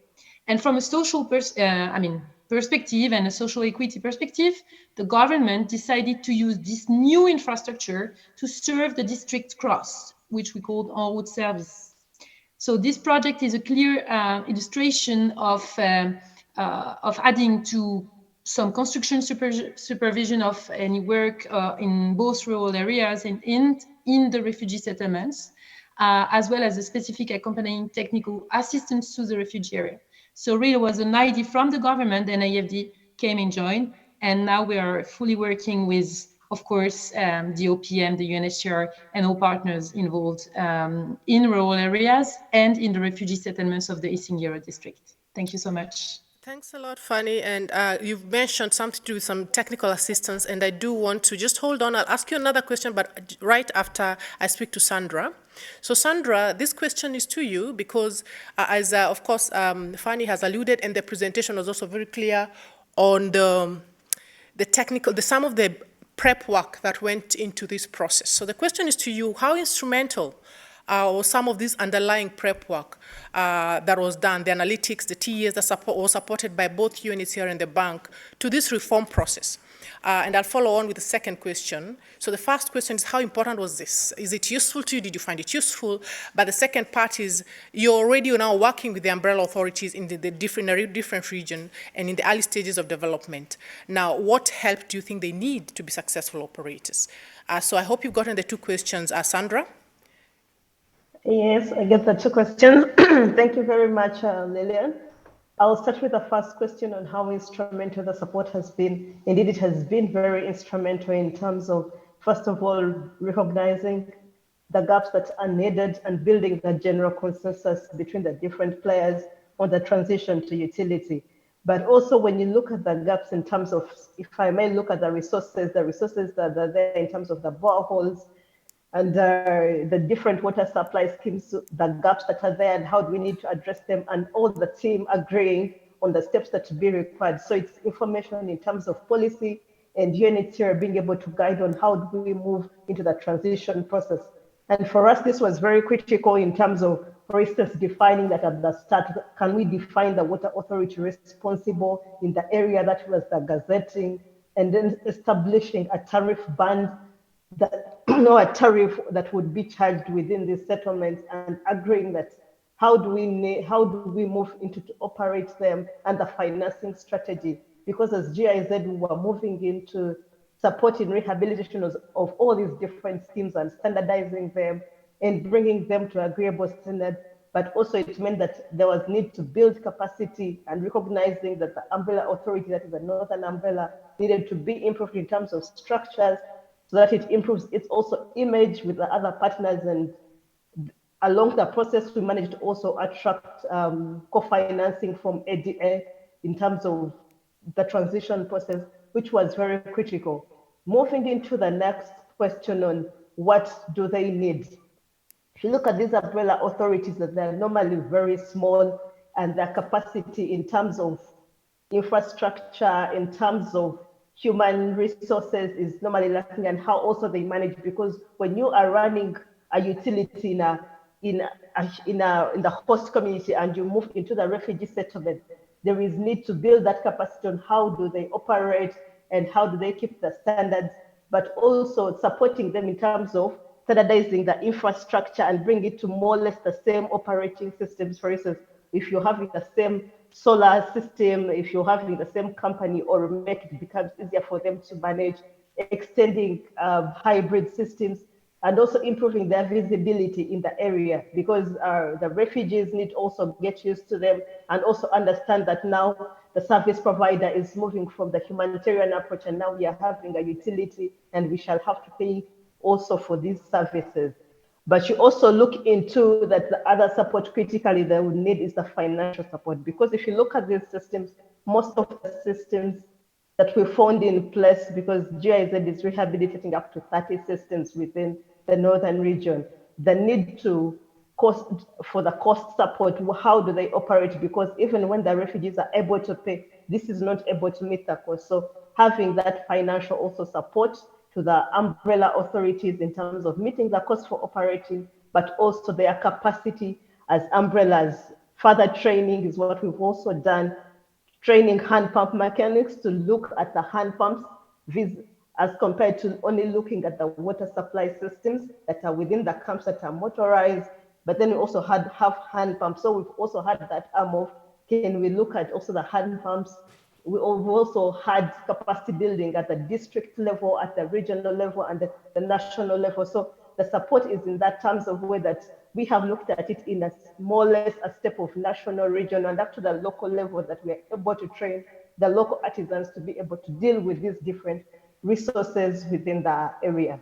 And from a social perspective and a social equity perspective, the government decided to use this new infrastructure to serve the district cross, which we called en route service. So this project is a clear illustration of adding to some construction supervision of any work in both rural areas and in the refugee settlements, as well as a specific accompanying technical assistance to the refugee area. So really was an idea from the government, and AFD came and joined, and now we are fully working with, of course, the OPM, the UNHCR, and all partners involved in rural areas and in the refugee settlements of the Isingiro district. Thank you so much. Thanks a lot, Fanny. And you've mentioned something to do with some technical assistance, and I do want to just hold on. I'll ask you another question, but right after I speak to Sandra. So Sandra, this question is to you because as of course, Fanny has alluded, and the presentation was also very clear on the technical, some of the prep work that went into this process. So the question is to you, how instrumental or some of this underlying prep work that was done, the analytics, the TES that was supported by both UNHCR and the bank to this reform process. And I'll follow on with the second question. So the first question is, how important was this? Is it useful to you? Did you find it useful? But the second part is, you're already now working with the umbrella authorities in the different region and in the early stages of development. Now, what help do you think they need to be successful operators? So I hope you've gotten the two questions. Sandra? Yes, I get the two questions. Thank you very much, Lillian. I'll start with the first question on how instrumental the support has been. Indeed, it has been very instrumental in terms of, first of all, recognizing the gaps that are needed and building the general consensus between the different players on the transition to utility. But also when you look at the gaps in terms of, if I may look at the resources that are there in terms of the boreholes, and the different water supply schemes, the gaps that are there and how do we need to address them, and all the team agreeing on the steps that to be required. So it's information in terms of policy, and UNHCR being able to guide on how do we move into the transition process. And for us, this was very critical in terms of, for instance, defining that at the start, can we define the water authority responsible in the area that was the gazetting, and then establishing a tariff band, that a tariff that would be charged within these settlements, and agreeing that how do we move into to operate them, and the financing strategy. Because as GIZ, we were moving into supporting rehabilitation of all these different schemes and standardizing them and bringing them to agreeable standard. But also it meant that there was need to build capacity, and recognizing that the umbrella authority, that is the Northern Umbrella, needed to be improved in terms of structures, so that it improves its also image with the other partners. And along the process, we managed to also attract co-financing from ADA in terms of the transition process, which was very critical. Moving into the next question on what do they need? If you look at these umbrella authorities, that they're normally very small, and their capacity in terms of infrastructure, in terms of human resources is normally lacking, and how also they manage, because when you are running a utility in the host community and you move into the refugee settlement, there is need to build that capacity on how do they operate and how do they keep the standards, but also supporting them in terms of standardizing the infrastructure and bring it to more or less the same operating systems. For instance, if you're having the same solar system, if you're having the same company, or make it becomes easier for them to manage, extending hybrid systems, and also improving their visibility in the area, because the refugees need to also get used to them and also understand that now the service provider is moving from the humanitarian approach, and now we are having a utility and we shall have to pay also for these services. But you also look into that the other support critically they would need is the financial support, because if you look at these systems, most of the systems that we found in place, because GIZ is rehabilitating up to 30 systems within the northern region, the need to cost support, how do they operate? Because even when the refugees are able to pay, this is not able to meet the cost. So having that financial also support to the umbrella authorities in terms of meeting the cost for operating, but also their capacity as umbrellas. Further training is what we've also done, training hand pump mechanics to look at the hand pumps as compared to only looking at the water supply systems that are within the camps that are motorized. But then we also have hand pumps. So we've also had that arm of, can we look at also the hand pumps? We've also had capacity building at the district level, at the regional level, and the national level. So the support is in that terms of way that we have looked at it in a more or less a step of national, regional, and up to the local level, that we are able to train the local artisans to be able to deal with these different resources within the area.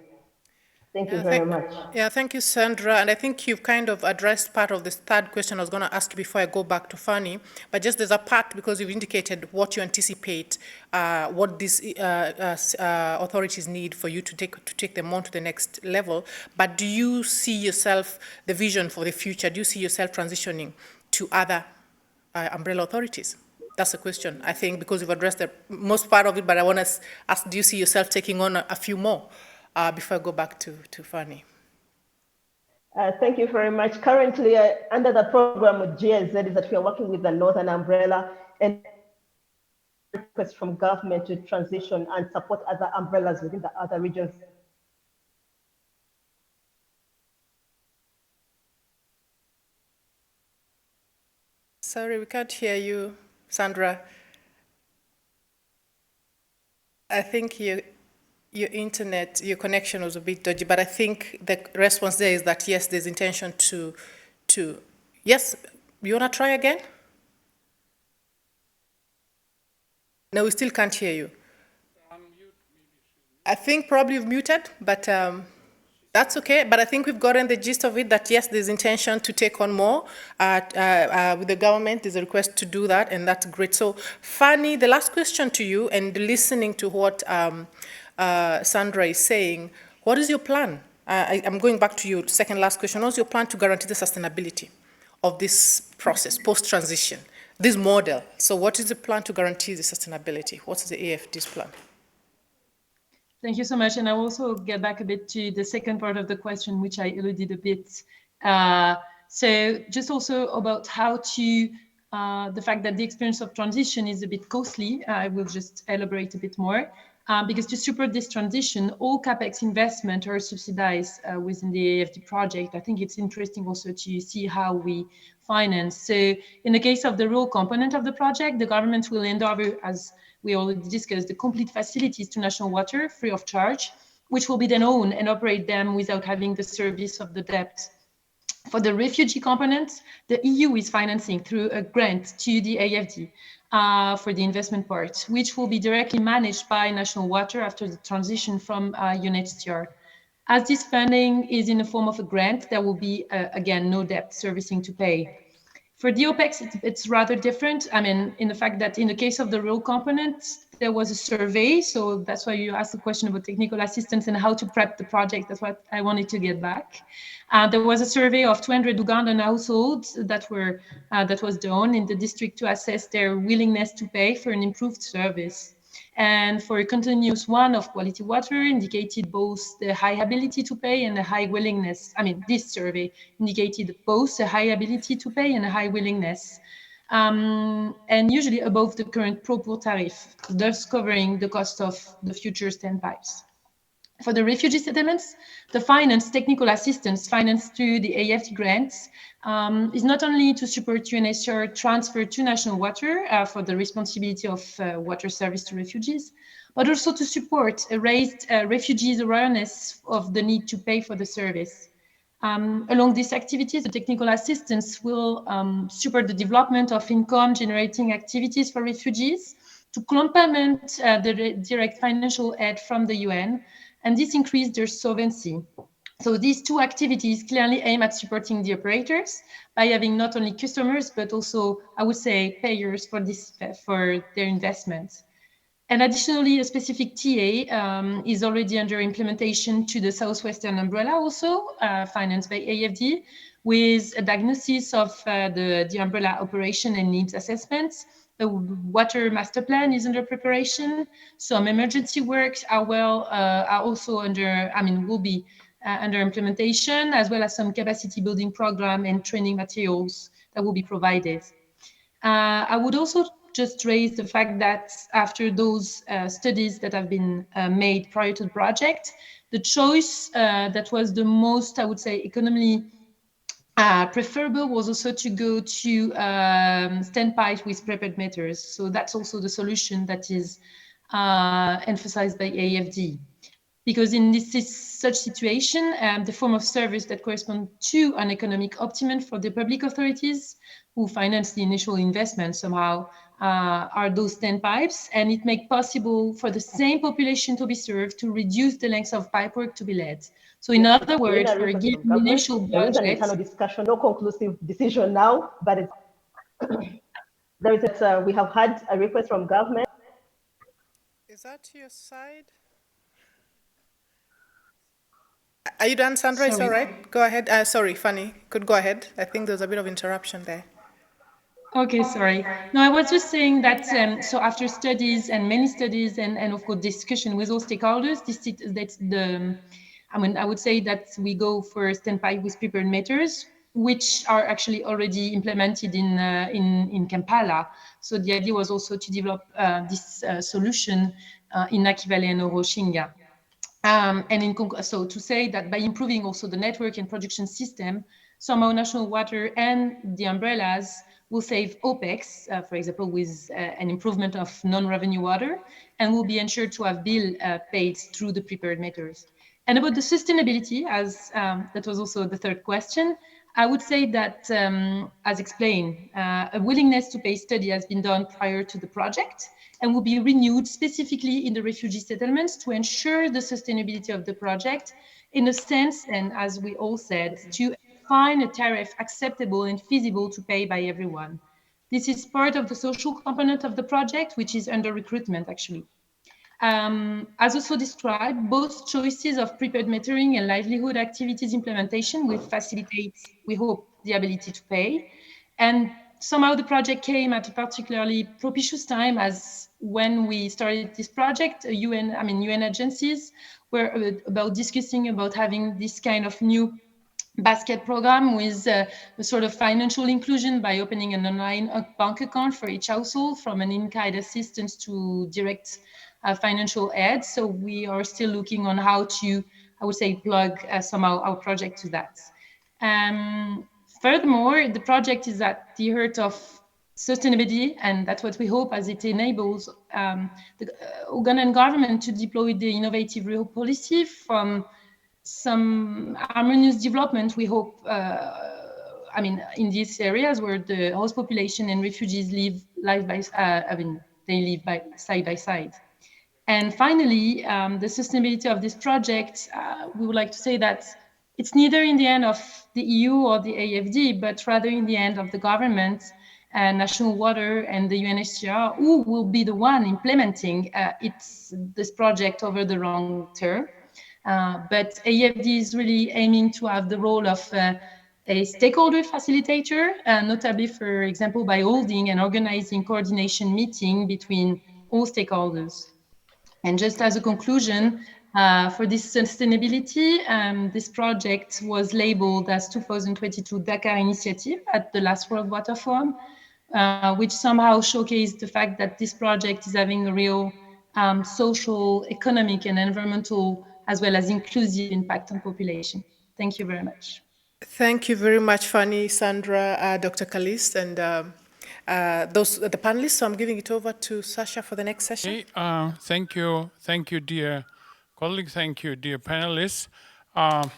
Thank you very much. Yeah, thank you, Sandra. And I think you've kind of addressed part of this third question I was going to ask you before I go back to Fanny. But just there's a part, because you've indicated what you anticipate, what these authorities need for you to take them on to the next level. But do you see yourself, the vision for the future, do you see yourself transitioning to other umbrella authorities? That's the question, I think, because you've addressed the most part of it, but I want to ask, do you see yourself taking on a few more? Before I go back to Fanny. Thank you very much. Currently, under the program with GIZ, is that we are working with the Northern Umbrella, and request from government to transition and support other umbrellas within the other regions? Sorry, we can't hear you, Sandra. I think your internet, your connection was a bit dodgy, but I think the response there is that yes, there's intention to yes, you wanna try again? No, we still can't hear you. I think probably you've muted, but that's okay. But I think we've gotten the gist of it that yes, there's intention to take on more with the government. There's a request to do that, and that's great. So, Fanny, the last question to you, and listening to what Sandra is saying, what is your plan? I'm going back to your second last question. What's your plan to guarantee the sustainability of this process, post-transition, this model? So what is the plan to guarantee the sustainability? What's the AFD's plan? Thank you so much. And I'll also get back a bit to the second part of the question, which I alluded a bit. So just also about how to, the fact that the experience of transition is a bit costly. I will just elaborate a bit more. Because to support this transition, all CapEx investment are subsidized within the AFD project. I think it's interesting also to see how we finance. So in the case of the rural component of the project, the government will hand over, as we already discussed, the complete facilities to National Water free of charge, which will be then owned and operate them without having the service of the debt. For the refugee component, the EU is financing through a grant to the AFD for the investment part, which will be directly managed by National Water after the transition from UNHCR. As this funding is in the form of a grant, there will be, again, no debt servicing to pay. For the OPEX, it's rather different. I mean, in the fact that in the case of the rural component, there was a survey. So that's why you asked the question about technical assistance and how to prep the project. That's what I wanted to get back. There was a survey of 200 Ugandan households that was done in the district to assess their willingness to pay for an improved service. And for a continuous one of quality water indicated both the high ability to pay and the high willingness. I mean, this survey indicated both the high ability to pay and a high willingness. And usually above the current pro-poor tariff, thus covering the cost of the future standpipes. For the refugee settlements, the technical assistance financed through the AFD grants is not only to support UNHCR transfer to National Water for the responsibility of water service to refugees, but also to support a raised refugees' awareness of the need to pay for the service. Along these activities, the technical assistance will support the development of income-generating activities for refugees to complement the direct financial aid from the UN, and this increased their solvency. So these two activities clearly aim at supporting the operators by having not only customers, but also, I would say, payers for their investments. And additionally, a specific TA is already under implementation to the Southwestern umbrella, also financed by AFD, with a diagnosis of the umbrella operation and needs assessments. The water master plan is under preparation. Some emergency works are also will be under implementation, as well as some capacity building program and training materials that will be provided. I would also just raise the fact that after those studies that have been made prior to the project, the choice that was the most, I would say, economically preferable was also to go to standpipes with prepared meters. So that's also the solution that is emphasized by AFD. Because in such situation, the form of service that correspond to an economic optimum for the public authorities who finance the initial investment somehow are those standpipes, and it makes possible for the same population to be served to reduce the length of pipework to be led. So in other words, for a given initial budget... There is an internal discussion, no conclusive decision now, but we have had a request from government. Is that your side? Are you done, Sandra? It's all right. Go ahead. Sorry, Fanny. Could go ahead. I think there's a bit of interruption there. Okay, sorry. No, I was just saying that so after studies and many studies and of course discussion with all stakeholders, I would say that we go for standpipe with prepared meters which are actually already implemented in Kampala. So the idea was also to develop this solution in Naki Valley and Oroshinga. So to say that by improving also the network and production system, somehow national water and the umbrellas will save OPEX, for example, with an improvement of non-revenue water, and will be ensured to have bill paid through the prepared meters. And about the sustainability, as that was also the third question, I would say that, as explained, a willingness to pay study has been done prior to the project and will be renewed specifically in the refugee settlements to ensure the sustainability of the project in a sense, and as we all said, to find a tariff acceptable and feasible to pay by everyone. This is part of the social component of the project, which is under recruitment actually. As also described, both choices of prepared metering and livelihood activities implementation will facilitate, we hope, the ability to pay. And somehow the project came at a particularly propitious time, as when we started this project, UN agencies were about discussing about having this kind of new basket program with a sort of financial inclusion by opening an online bank account for each household, from an in-kind assistance to direct financial aid. So we are still looking on how to, I would say, plug somehow our project to that. Furthermore, the project is at the heart of sustainability, and that's what we hope, as it enables the Ugandan government to deploy the innovative real policy from some harmonious development, we hope, in these areas where the host population and refugees they live side by side. And finally, the sustainability of this project, we would like to say that it's neither in the hand of the EU or the AFD, but rather in the hand of the government, National Water and the UNHCR, who will be the one implementing this project over the long term. But AFD is really aiming to have the role of a stakeholder facilitator, notably, for example, by holding and organizing coordination meeting between all stakeholders. And just as a conclusion, for this sustainability, this project was labeled as 2022 Dakar Initiative at the last World Water Forum, which somehow showcased the fact that this project is having a real social, economic, and environmental, as well as inclusive impact on population. Thank you very much. Thank you very much, Fanny, Sandra, Dr. Kalist, and the panelists. So I'm giving it over to Sasha for the next session. Okay, thank you, dear colleague. Thank you, dear panelists. Our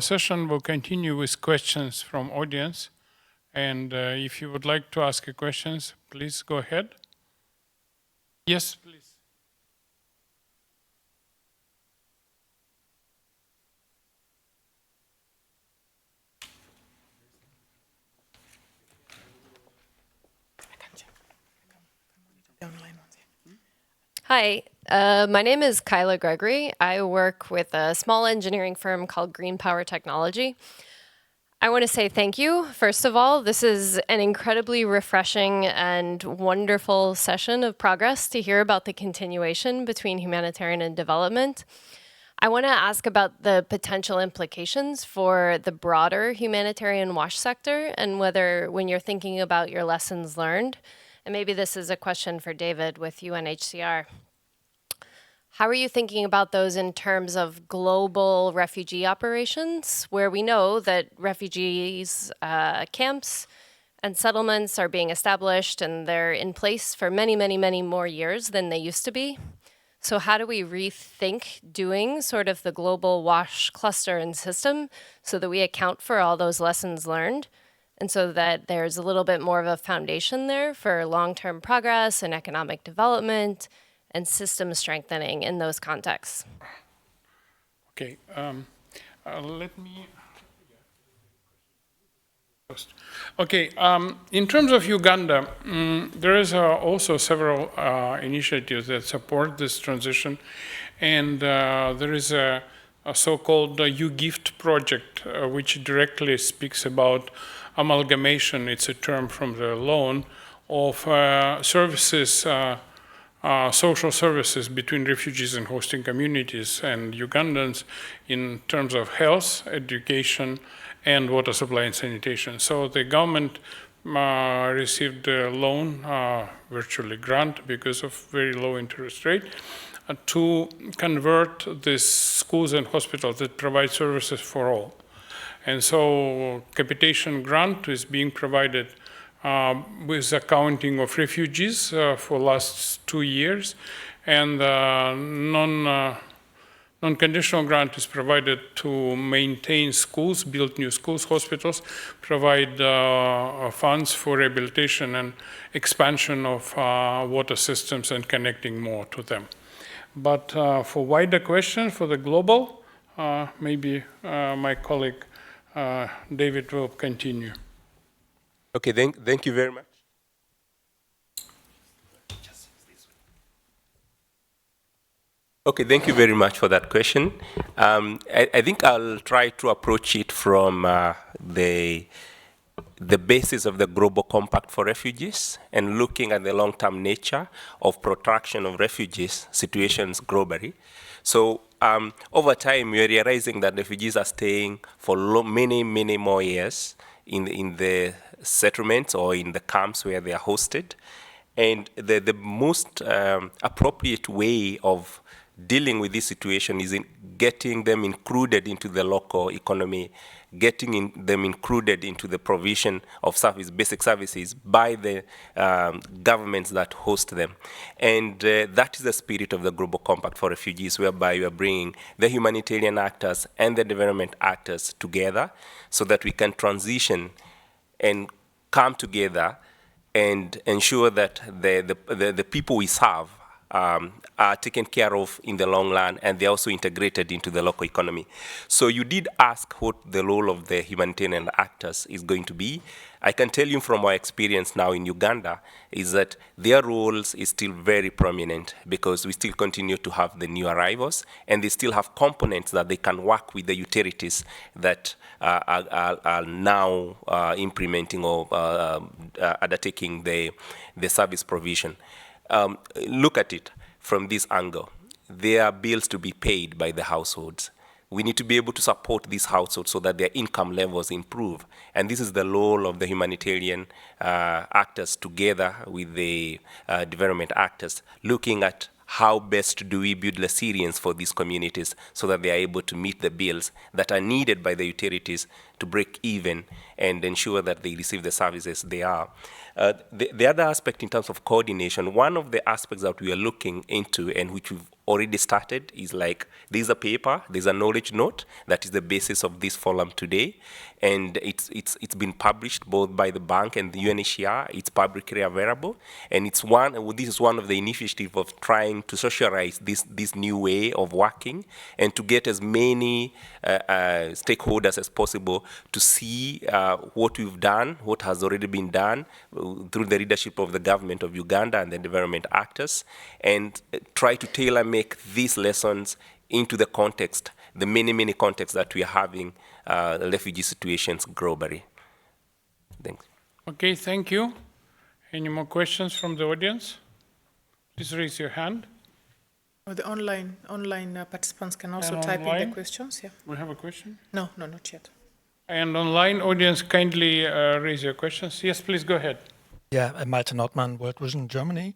session will continue with questions from audience, and if you would like to ask questions, please go ahead. Yes, please. Hi, my name is Kyla Gregory. I work with a small engineering firm called Green Power Technology. I want to say thank you. First of all, this is an incredibly refreshing and wonderful session of progress to hear about the continuation between humanitarian and development. I want to ask about the potential implications for the broader humanitarian WASH sector, and whether, when you're thinking about your lessons learned, and maybe this is a question for David with UNHCR, how are you thinking about those in terms of global refugee operations, where we know that refugees camps and settlements are being established and they're in place for many, many, many more years than they used to be? So how do we rethink doing sort of the global WASH cluster and system so that we account for all those lessons learned, and so that there's a little bit more of a foundation there for long-term progress and economic development and system strengthening in those contexts? Okay, let me... Okay, in terms of Uganda, there is also several initiatives that support this transition, and there is a so-called U-Gift project, which directly speaks about amalgamation, it's a term from the loan, of services, social services between refugees and hosting communities and Ugandans in terms of health, education, and water supply and sanitation. So the government received a loan, virtually grant, because of very low interest rate, to convert these schools and hospitals that provide services for all. And so capitation grant is being provided with accounting of refugees for last 2 years, and non-conditional grant is provided to maintain schools, build new schools, hospitals, provide funds for rehabilitation and expansion of water systems and connecting more to them. But for wider questions, for the global, maybe my colleague David will continue. Okay, thank you very much. Okay, thank you very much for that question. I think I'll try to approach it from the basis of the Global Compact for Refugees and looking at the long-term nature of protraction of refugees situations globally. So over time, we're realizing that refugees are staying for many, many more years in the settlements or in the camps where they are hosted. And the most appropriate way of dealing with this situation is in getting them included into the local economy, getting them included into the provision of basic services by the governments that host them. And that is the spirit of the Global Compact for Refugees, whereby we are bringing the humanitarian actors and the development actors together so that we can transition and come together and ensure that the people we serve are taken care of in the long run, and they're also integrated into the local economy. So you did ask what the role of the humanitarian actors is going to be. I can tell you from our experience now in Uganda is that their roles is still very prominent because we still continue to have the new arrivals, and they still have components that they can work with the utilities that are now implementing or undertaking the service provision. Look at it from this angle. There are bills to be paid by the households. We need to be able to support these households so that their income levels improve. And this is the role of the humanitarian actors together with the development actors, looking at how best do we build resilience for these communities so that they are able to meet the bills that are needed by the utilities to break even and ensure that they receive the services they are. The other aspect in terms of coordination, one of the aspects that we are looking into and which we've already started is like, there's a paper, there's a knowledge note that is the basis of this forum today. And it's been published both by the bank and the UNHCR. It's publicly available. And this is one of the initiatives of trying to socialize this new way of working and to get as many stakeholders as possible to see what we've done, what has already been done through the leadership of the government of Uganda and the development actors, and try to tailor-make these lessons into the context, the many, many contexts that we are having refugee situations globally. Thanks. Okay, thank you. Any more questions from the audience? Please raise your hand. The online participants can also type in their questions. Yeah. We have a question? No, not yet. And online audience, kindly raise your questions. Yes, please go ahead. Yeah, Malte Nordmann, World Vision, Germany.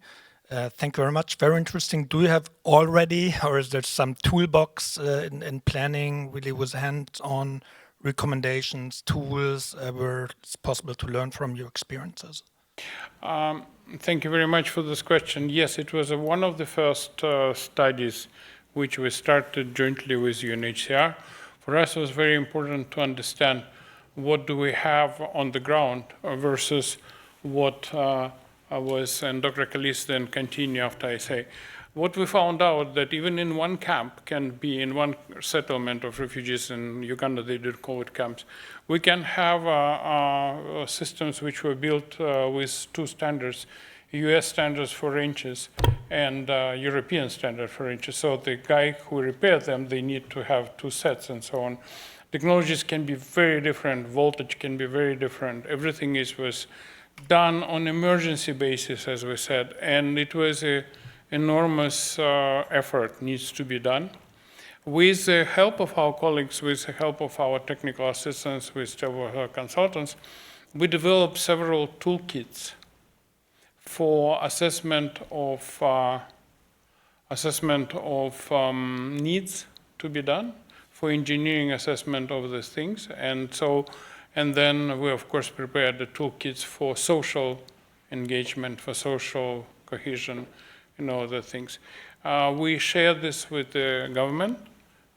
Thank you very much. Very interesting. Do you have already, or is there some toolbox in planning, really with hands-on recommendations, tools, where it's possible to learn from your experiences? Thank you very much for this question. Yes, it was one of the first studies which we started jointly with UNHCR. For us, it was very important to understand what do we have on the ground versus what was, and Dr. Kalis then continue after I say. What we found out that even in one camp can be in one settlement of refugees in Uganda, they did call it camps, we can have systems which were built with two standards, US standards for inches and European standard for inches. So the guy who repaired them, they need to have two sets and so on. Technologies can be very different, voltage can be very different. Everything was done on emergency basis, as we said, and it was an enormous effort needs to be done. With the help of our colleagues, with the help of our technical assistants, with several consultants, we developed several toolkits for assessment of needs to be done, for engineering assessment of these things, and then we of course prepared the toolkits for social engagement, for social cohesion, other things. We share this with the government.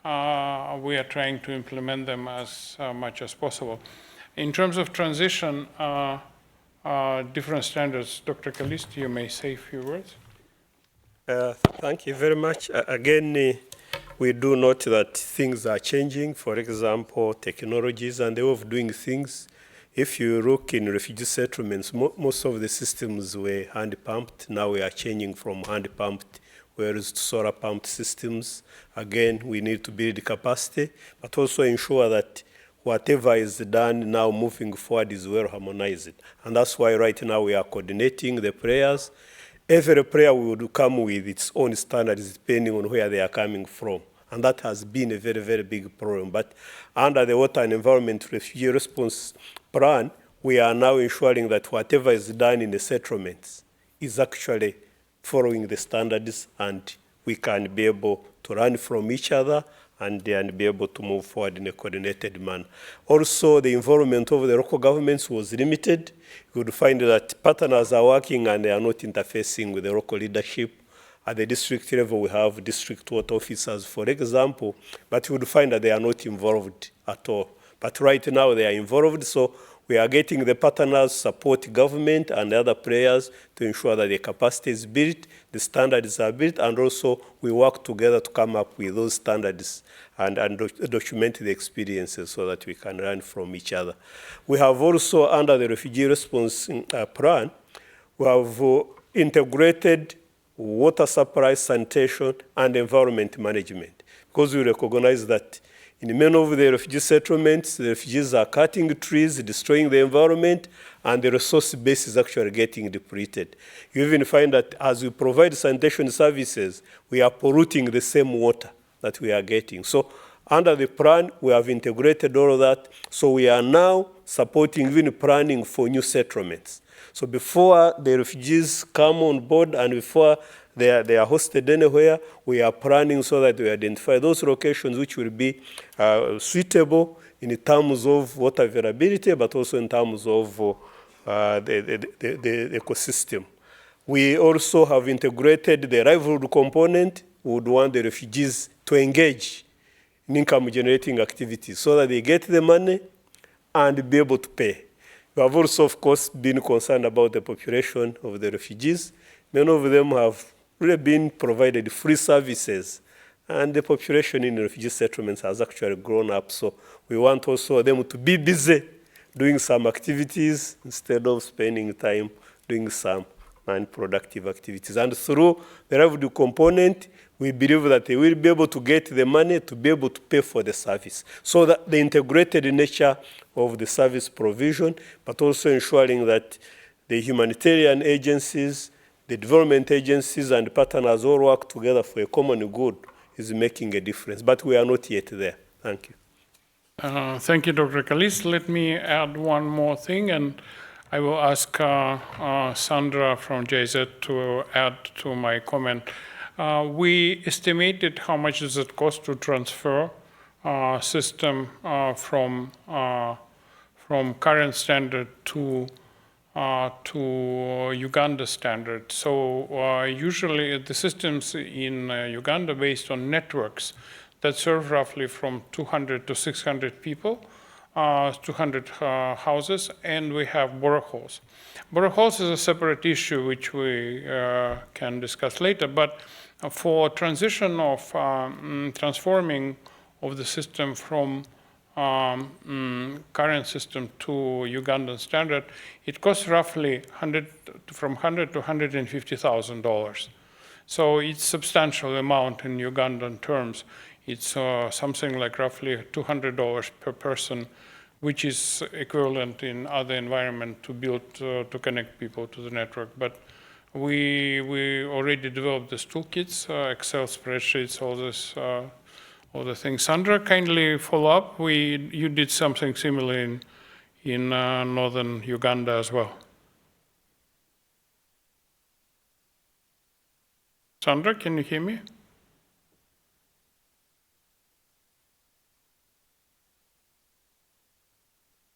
We are trying to implement them as much as possible. In terms of transition, different standards, Dr. Kalist, you may say a few words. Thank you very much. Again, we do note that things are changing. For example, technologies and the way of doing things. If you look in refugee settlements, most of the systems were hand-pumped. Now we are changing from hand-pumped, whereas solar pumped systems. Again, we need to build capacity, but also ensure that whatever is done now moving forward is well harmonized. And that's why right now we are coordinating the prayers. Every prayer will come with its own standards depending on where they are coming from. And that has been a very, very big problem. But under the Water and Environment Refugee Response Plan, we are now ensuring that whatever is done in the settlements is actually following the standards, and we can be able to learn from each other and be able to move forward in a coordinated manner. Also, the involvement of the local governments was limited. You would find that partners are working and they are not interfacing with the local leadership. At the district level, we have district water officers, for example, but you would find that they are not involved at all. But right now, they are involved, so we are getting the partners support government and other players to ensure that the capacity is built, the standards are built, and also we work together to come up with those standards and document the experiences so that we can learn from each other. We have also, under the Refugee Response Plan, we have integrated water supply, sanitation, and environment management, because we recognize that in many of the refugee settlements, the refugees are cutting trees, destroying the environment, and the resource base is actually getting depleted. You even find that as we provide sanitation services, we are polluting the same water that we are getting. So under the plan, we have integrated all of that. So we are now supporting even planning for new settlements. So before the refugees come on board and before they are hosted anywhere, we are planning so that we identify those locations which will be suitable in terms of water availability, but also in terms of the ecosystem. We also have integrated the livelihood component. We would want the refugees to engage in income-generating activities so that they get the money and be able to pay. We have also, of course, been concerned about the population of the refugees. Many of them have really been provided free services, and the population in refugee settlements has actually grown up. So we want also them to be busy doing some activities instead of spending time doing some non-productive activities. And through the revenue component, we believe that they will be able to get the money to be able to pay for the service. So that the integrated nature of the service provision, but also ensuring that the humanitarian agencies, the development agencies, and partners all work together for a common good is making a difference. But we are not yet there. Thank you. Thank you, Dr. Kalist. Let me add one more thing, and I will ask Sandra from JZ to add to my comment. We estimated how much does it cost to transfer system from current standard to Uganda standard. So usually the systems in Uganda based on networks that serve roughly from 200 to 600 people, 200 houses, and we have boreholes. Boreholes is a separate issue which we can discuss later, but for transition of transforming of the system from current system to Ugandan standard, it costs roughly from $100,000 to $150,000. So it's a substantial amount in Ugandan terms. It's something like roughly $200 per person, which is equivalent in other environment to build, to connect people to the network. But we already developed these toolkits, Excel spreadsheets, all the things. Sandra, kindly follow up. You did something similar in northern Uganda as well. Sandra, can you hear me?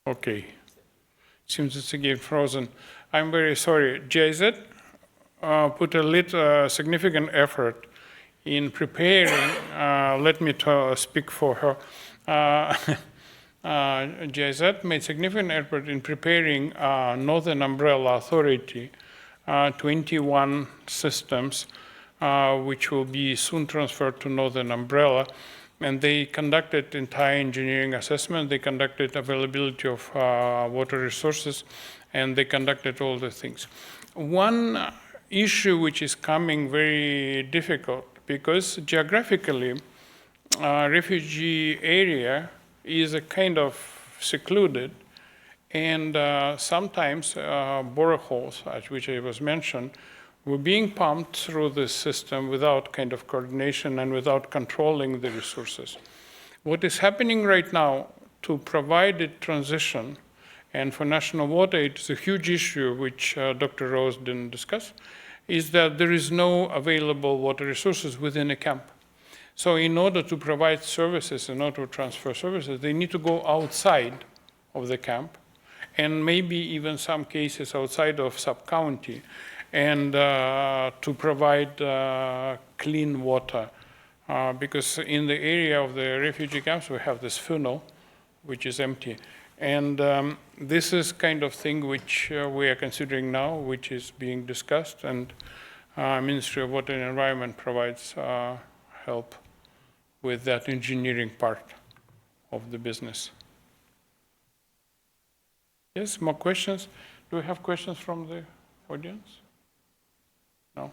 Okay. Seems it's again frozen. I'm very sorry. JZ put a significant effort in preparing, let me speak for her. JZ made significant effort in preparing Northern Umbrella Authority 21 systems, which will be soon transferred to Northern Umbrella. And they conducted entire engineering assessment, they conducted availability of water resources, and they conducted all the things. One issue which is coming very difficult, because geographically, refugee area is a kind of secluded, and sometimes boreholes, which I was mentioned, were being pumped through this system without kind of coordination and without controlling the resources. What is happening right now to provide a transition, and for national water, it's a huge issue which Dr. Rose didn't discuss, is that there is no available water resources within a camp. So in order to provide services, in order to transfer services, they need to go outside of the camp, and maybe even some cases outside of sub-county, and to provide clean water. Because in the area of the refugee camps, we have this funnel, which is empty. And this is kind of thing which we are considering now, which is being discussed, and Ministry of Water and Environment provides help with that engineering part of the business. Yes, more questions? Do we have questions from the audience? No.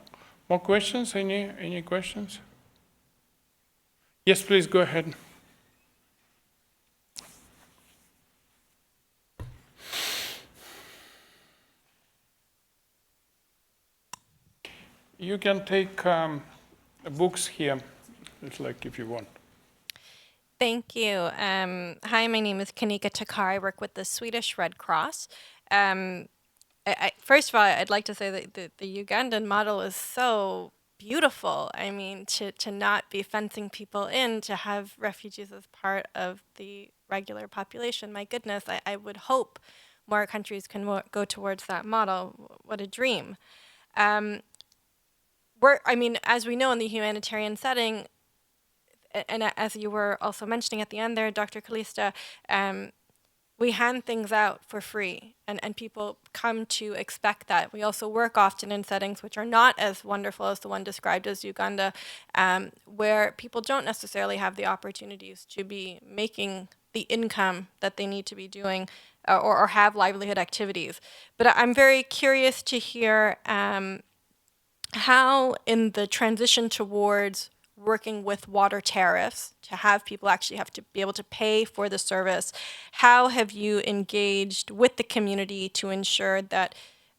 More questions? Any questions? Yes, please go ahead. You can take books here, it's like if you want. Thank you. Hi, my name is Kanika Takar. I work with the Swedish Red Cross. First of all, I'd like to say that the Ugandan model is so beautiful. I mean, to not be fencing people in, to have refugees as part of the regular population. My goodness, I would hope more countries can go towards that model. What a dream. I mean, as we know in the humanitarian setting, and as you were also mentioning at the end there, Dr. Kalista, we hand things out for free, and people come to expect that. We also work often in settings which are not as wonderful as the one described as Uganda, where people don't necessarily have the opportunities to be making the income that they need to be doing or have livelihood activities. But I'm very curious to hear how in the transition towards working with water tariffs, to have people actually have to be able to pay for the service, how have you engaged with the community to ensure that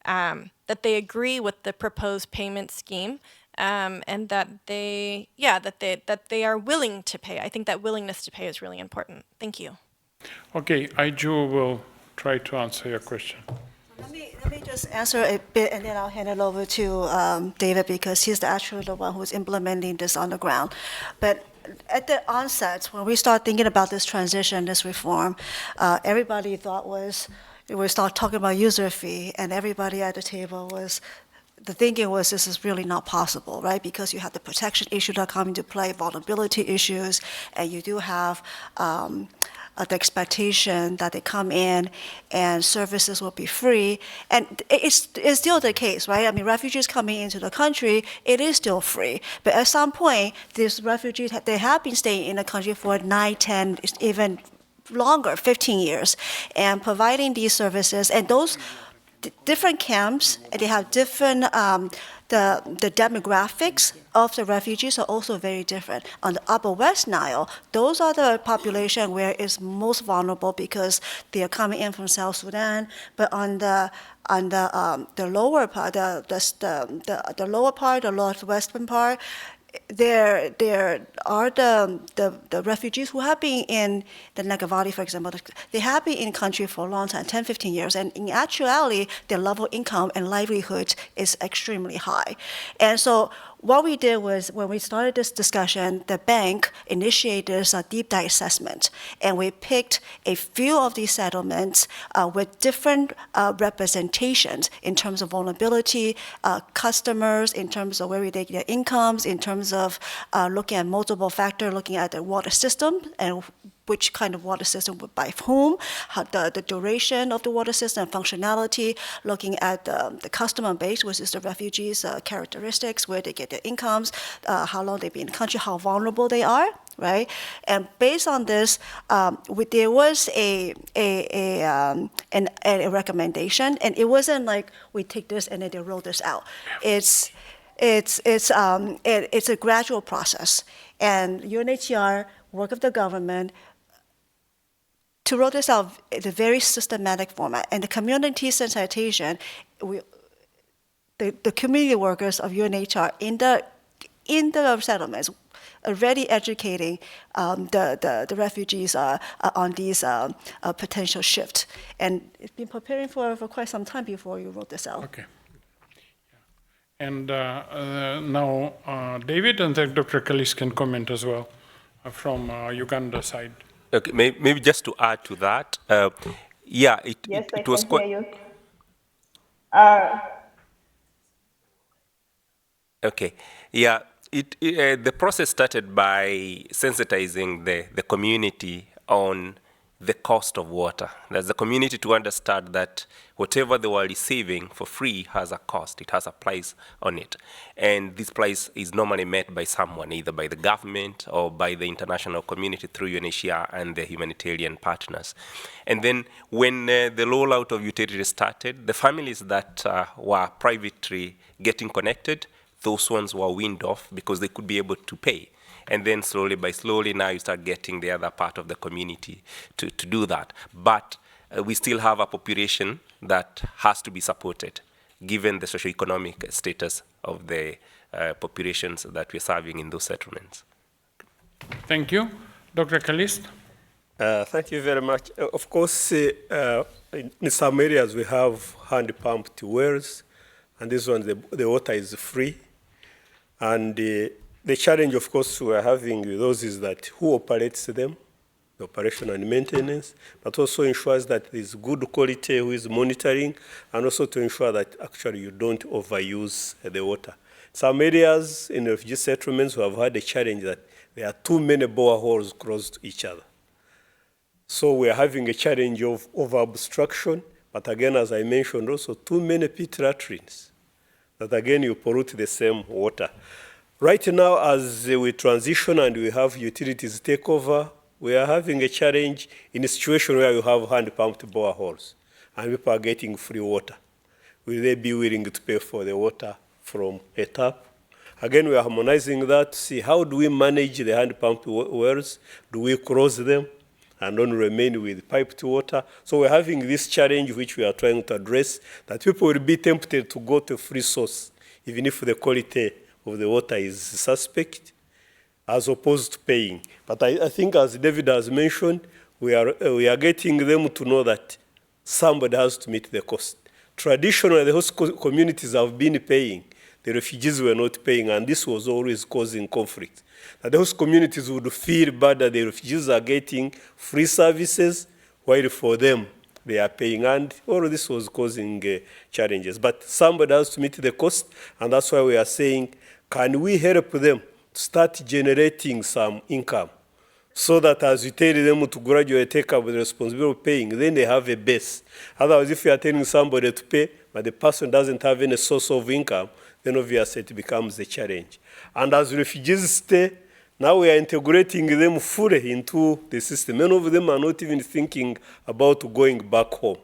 that they agree with the proposed payment scheme, and that they are willing to pay? I think that willingness to pay is really important. Thank you. Okay, Aiju will try to answer your question. Let me just answer a bit, and then I'll hand it over to David, because he's actually the one who's implementing this on the ground. But at the onset, when we start thinking about this transition, this reform, everybody thought we start talking about user fee, and everybody at the table the thinking was this is really not possible, right? Because you have the protection issue that come into play, vulnerability issues, and you do have the expectation that they come in and services will be free. And it's still the case, right? I mean, refugees coming into the country, it is still free. But at some point, these refugees, they have been staying in the country for 9, 10, even longer, 15 years, and providing these services. And those different camps, they have different, the demographics of the refugees are also very different. On the Upper West Nile, those are the population where it's most vulnerable because they are coming in from South Sudan. But on the lower part, the lower part, the northwestern part, there are the refugees who have been in the Nagavali, for example. They have been in country for a long time, 10, 15 years, and in actuality, their level of income and livelihood is extremely high. And so what we did was, when we started this discussion, the bank initiated a deep dive assessment, and we picked a few of these settlements with different representations in terms of vulnerability, customers, in terms of where they get their incomes, in terms of looking at multiple factors, looking at the water system and which kind of water system by whom, how the duration of the water system, functionality, looking at the customer base, which is the refugees' characteristics, where they get their incomes, how long they've been in the country, how vulnerable they are, right? And based on this, there was a recommendation, and it wasn't like we take this and then they roll this out. It's a gradual process, and UNHCR, work of the government, to roll this out in a very systematic format. And the community sanitation, the community workers of UNHCR in the settlements, already educating the refugees on these potential shifts. And it's been preparing for quite some time before you wrote this out. Okay. And now David, and then Dr. Kalis can comment as well from Uganda side. Okay, maybe just to add to that, yeah, it was quite. Hear you. Okay, yeah, the process started by sensitizing the community on the cost of water. There's the community to understand that whatever they were receiving for free has a cost. It has a price on it. And this price is normally met by someone, either by the government or by the international community through UNHCR and the humanitarian partners. And then when the rollout of utilities started, the families that were privately getting connected, those ones were weaned off because they could be able to pay. And then slowly by slowly, now you start getting the other part of the community to do that. But we still have a population that has to be supported, given the socioeconomic status of the populations that we're serving in those settlements. Thank you. Dr. Kalis? Thank you very much. Of course, in some areas we have hand-pumped wells, and this one, the water is free. And the challenge, of course, we are having with those is that who operates them, the operation and maintenance, but also ensures that there is good quality, who is monitoring, and also to ensure that actually you don't overuse the water. Some areas in refugee settlements we have had a challenge that there are too many boreholes close to each other. So we are having a challenge of over-obstruction, but again, as I mentioned, also too many pit latrines, that again you pollute the same water. Right now, as we transition and we have utilities take over, we are having a challenge in a situation where you have hand-pumped boreholes and people are getting free water. Will they be willing to pay for the water from a tap? Again, we are harmonizing that to see how do we manage the hand-pumped wells? Do we close them and don't remain with piped water? So we're having this challenge which we are trying to address, that people will be tempted to go to a free source, even if the quality of the water is suspect, as opposed to paying. But I think, as David has mentioned, we are getting them to know that somebody has to meet the cost. Traditionally, the host communities have been paying. The refugees were not paying, and this was always causing conflict. That the host communities would feel bad that the refugees are getting free services, while for them, they are paying, and all of this was causing challenges. But somebody has to meet the cost, and that's why we are saying, can we help them to start generating some income so that as you tell them to gradually take up the responsibility of paying, then they have a base. Otherwise, if you are telling somebody to pay, but the person doesn't have any source of income, then obviously it becomes a challenge. And as refugees stay, now we are integrating them fully into the system. Many of them are not even thinking about going back home.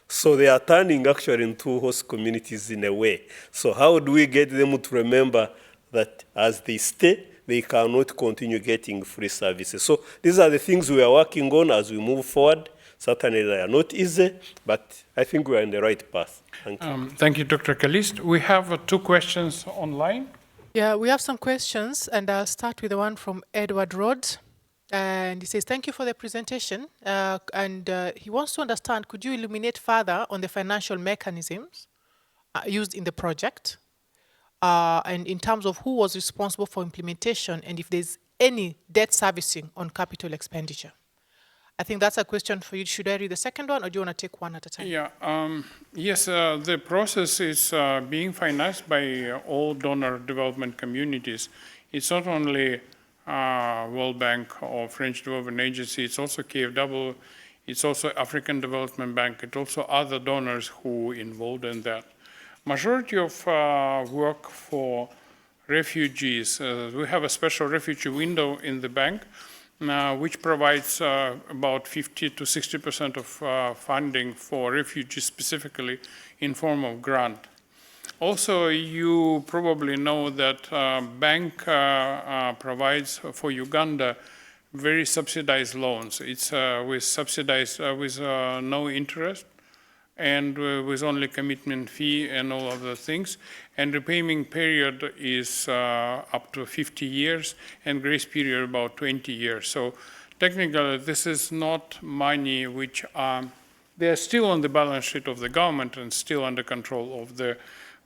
So they are turning actually into host communities in a way. So how do we get them to remember that as they stay, they cannot continue getting free services? So these are the things we are working on as we move forward. Certainly they are not easy, but I think we are in the right path. Thank you. Thank you, Dr. Kalis. We have 2 questions online. Yeah, we have some questions, and I'll start with the one from Edward Rhodes. And he says, thank you for the presentation. He wants to understand, could you illuminate further on the financial mechanisms used in the project? And in terms of who was responsible for implementation, and if there's any debt servicing on capital expenditure. I think that's a question for you. Should I read the second one, or do you want to take one at a time? Yeah, yes, the process is being financed by all donor development communities. It's not only World Bank or French Development Agency, it's also KfW, it's also African Development Bank, it's also other donors who involved in that. Majority of work for refugees, we have a special refugee window in the bank, which provides about 50 to 60% of funding for refugees specifically in form of grant. Also, you probably know that bank provides for Uganda very subsidized loans. It's with subsidized with no interest and with only commitment fee and all other things. And repayment period is up to 50 years and grace period about 20 years. So technically, this is not money which they're still on the balance sheet of the government and still under control of the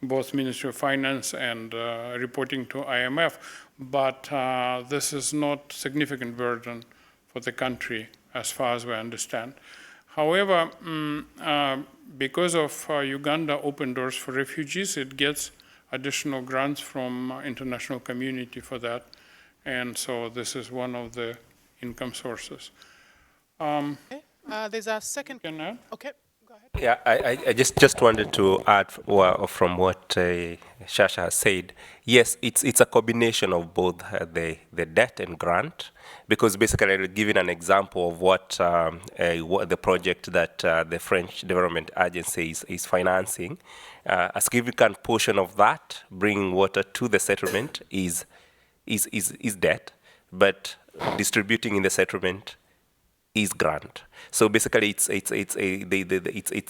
both Ministry of Finance and reporting to IMF. But this is not significant burden for the country as far as we understand. However, because of Uganda Open Doors for Refugees, it gets additional grants from international community for that. And so this is one of the income sources. Okay. There's a second. Can I? Okay. Yeah, I just wanted to add from what Shasha has said. Yes, it's a combination of both the debt and grant, because basically I'll give an example of what the project that the French Development Agency is financing. A significant portion of that, bringing water to the settlement, is debt, but distributing in the settlement is grant. So basically, it's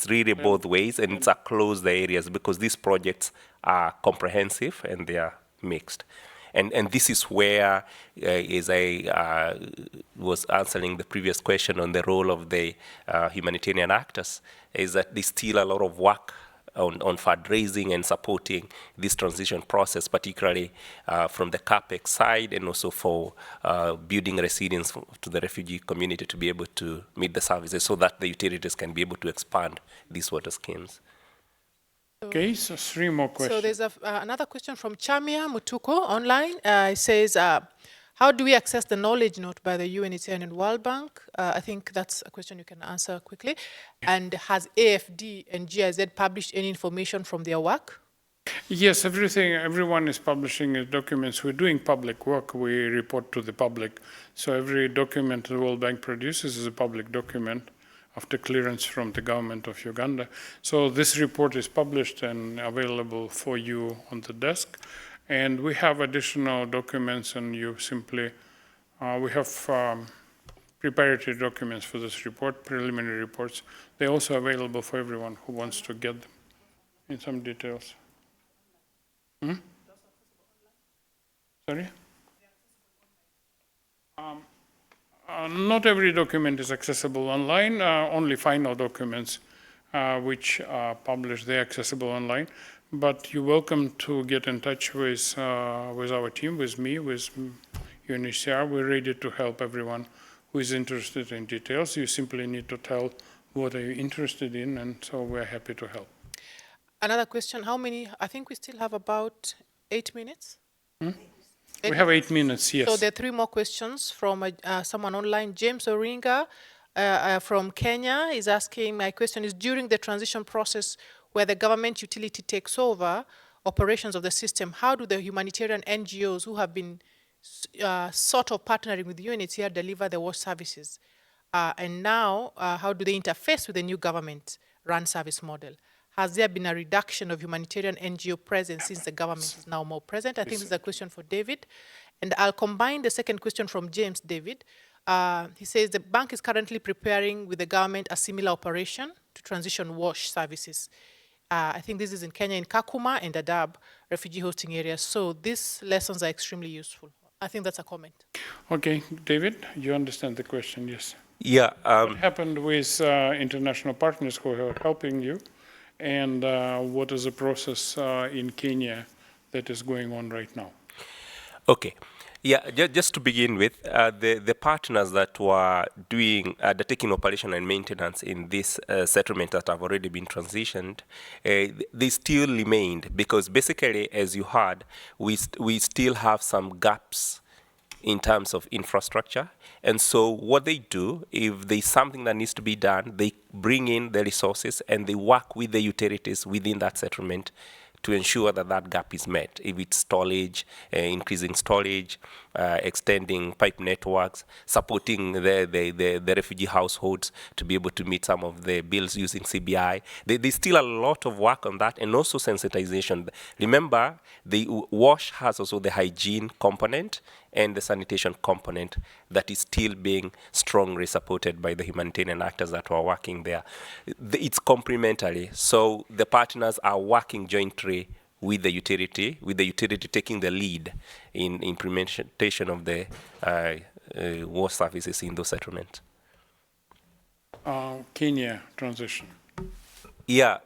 really both ways, and it's across the areas, because these projects are comprehensive and they are mixed. And this is where, as I was answering the previous question on the role of the humanitarian actors, is that there's still a lot of work on fundraising and supporting this transition process, particularly from the CAPEX side, and also for building resilience to the refugee community to be able to meet the services so that the utilities can be able to expand these water schemes. Okay, so 3 more questions. So there's another question from Chamia Mutuko online. It says, how do we access the knowledge note by the UNHCR and World Bank? I think that's a question you can answer quickly. And has AFD and GIZ published any information from their work? Yes, everyone is publishing documents. We're doing public work. We report to the public. So every document the World Bank produces is a public document after clearance from the government of Uganda. So this report is published and available for you on the desk. And we have additional documents, and you simply, we have preparatory documents for this report, preliminary reports. They're also available for everyone who wants to get them in some details. Sorry? Not every document is accessible online, only final documents which are published, they're accessible online. But you're welcome to get in touch with our team, with me, with UNHCR. We're ready to help everyone who is interested in details. You simply need to tell what are you interested in, and so we're happy to help. Another question, how many, I think we still have about 8 minutes? We have 8 minutes, yes. So there are 3 more questions from someone online. James Oringa from Kenya is asking, my question is, during the transition process where the government utility takes over operations of the system, how do the humanitarian NGOs who have been sort of partnering with UNHCR deliver the wash services? And now, how do they interface with the new government-run service model? Has there been a reduction of humanitarian NGO presence since the government is now more present? I think this is a question for David. And I'll combine the second question from James David. He says the bank is currently preparing with the government a similar operation to transition wash services. I think this is in Kenya, in Kakuma and Dadaab refugee hosting areas. So these lessons are extremely useful. I think that's a comment. Okay, David, you understand the question, yes. Yeah. What happened with international partners who are helping you, and what is the process in Kenya that is going on right now? Okay. Yeah, just to begin with, the partners that were doing the taking operation and maintenance in this settlement that have already been transitioned, they still remained, because basically, as you heard, we still have some gaps in terms of infrastructure. And so what they do, if there's something that needs to be done, they bring in the resources and they work with the utilities within that settlement to ensure that that gap is met. If it's storage, increasing storage, extending pipe networks, supporting the refugee households to be able to meet some of the bills using CBI. There's still a lot of work on that, and also sensitization. Remember, the WASH has also the hygiene component and the sanitation component that is still being strongly supported by the humanitarian actors that are working there. It's complementary, so the partners are working jointly with the utility taking the lead in implementation of the WASH services in those settlements. Kenya transition. Yeah,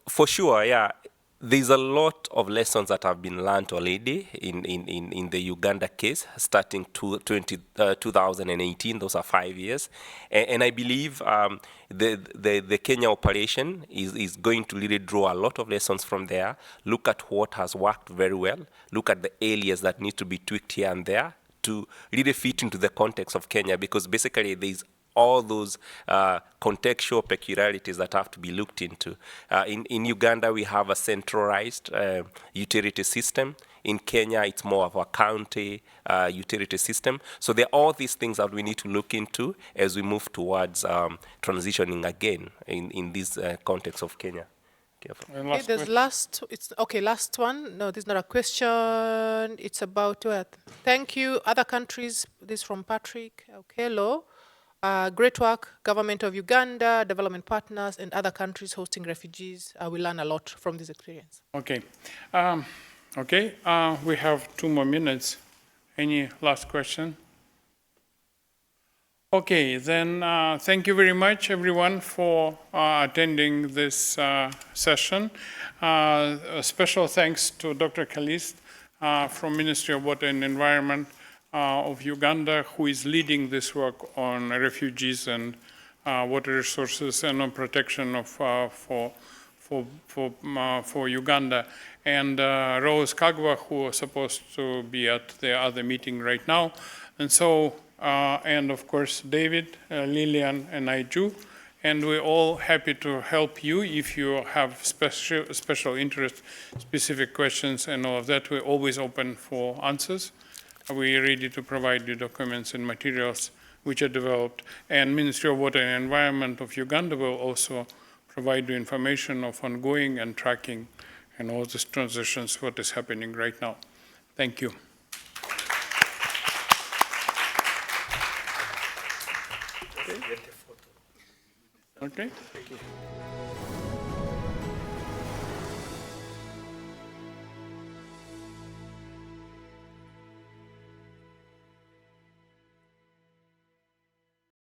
for sure, yeah. There's a lot of lessons that have been learned already in the Uganda case, starting 2018. Those are 5 years. And I believe the Kenya operation is going to really draw a lot of lessons from there, look at what has worked very well, look at the areas that need to be tweaked here and there to really fit into the context of Kenya, because basically there's all those contextual peculiarities that have to be looked into. In Uganda, we have a centralized utility system. In Kenya, it's more of a county utility system. So there are all these things that we need to look into as we move towards transitioning again in this context of Kenya. Okay, there's last one. No, this is not a question. It's about what? Thank you. Other countries, this from Patrick Okello. Great work, Government of Uganda, development partners, and other countries hosting refugees. We learn a lot from this experience. Okay. We have 2 more minutes. Any last question? Okay, then thank you very much, everyone, for attending this session. A special thanks to Dr. Kalist from Ministry of Water and Environment of Uganda, who is leading this work on refugees and water resources and on protection of for Uganda, and Rose Kagwa, who was supposed to be at the other meeting right now, and so and of course David, Lillian, and Aiju, and we're all happy to help you if you have special interest, specific questions, and all of that. We're always open for answers. We're ready to provide you documents and materials which are developed. And Ministry of Water and Environment of Uganda will also provide you information of ongoing and tracking and all these transitions, what is happening right now. Thank you. Okay.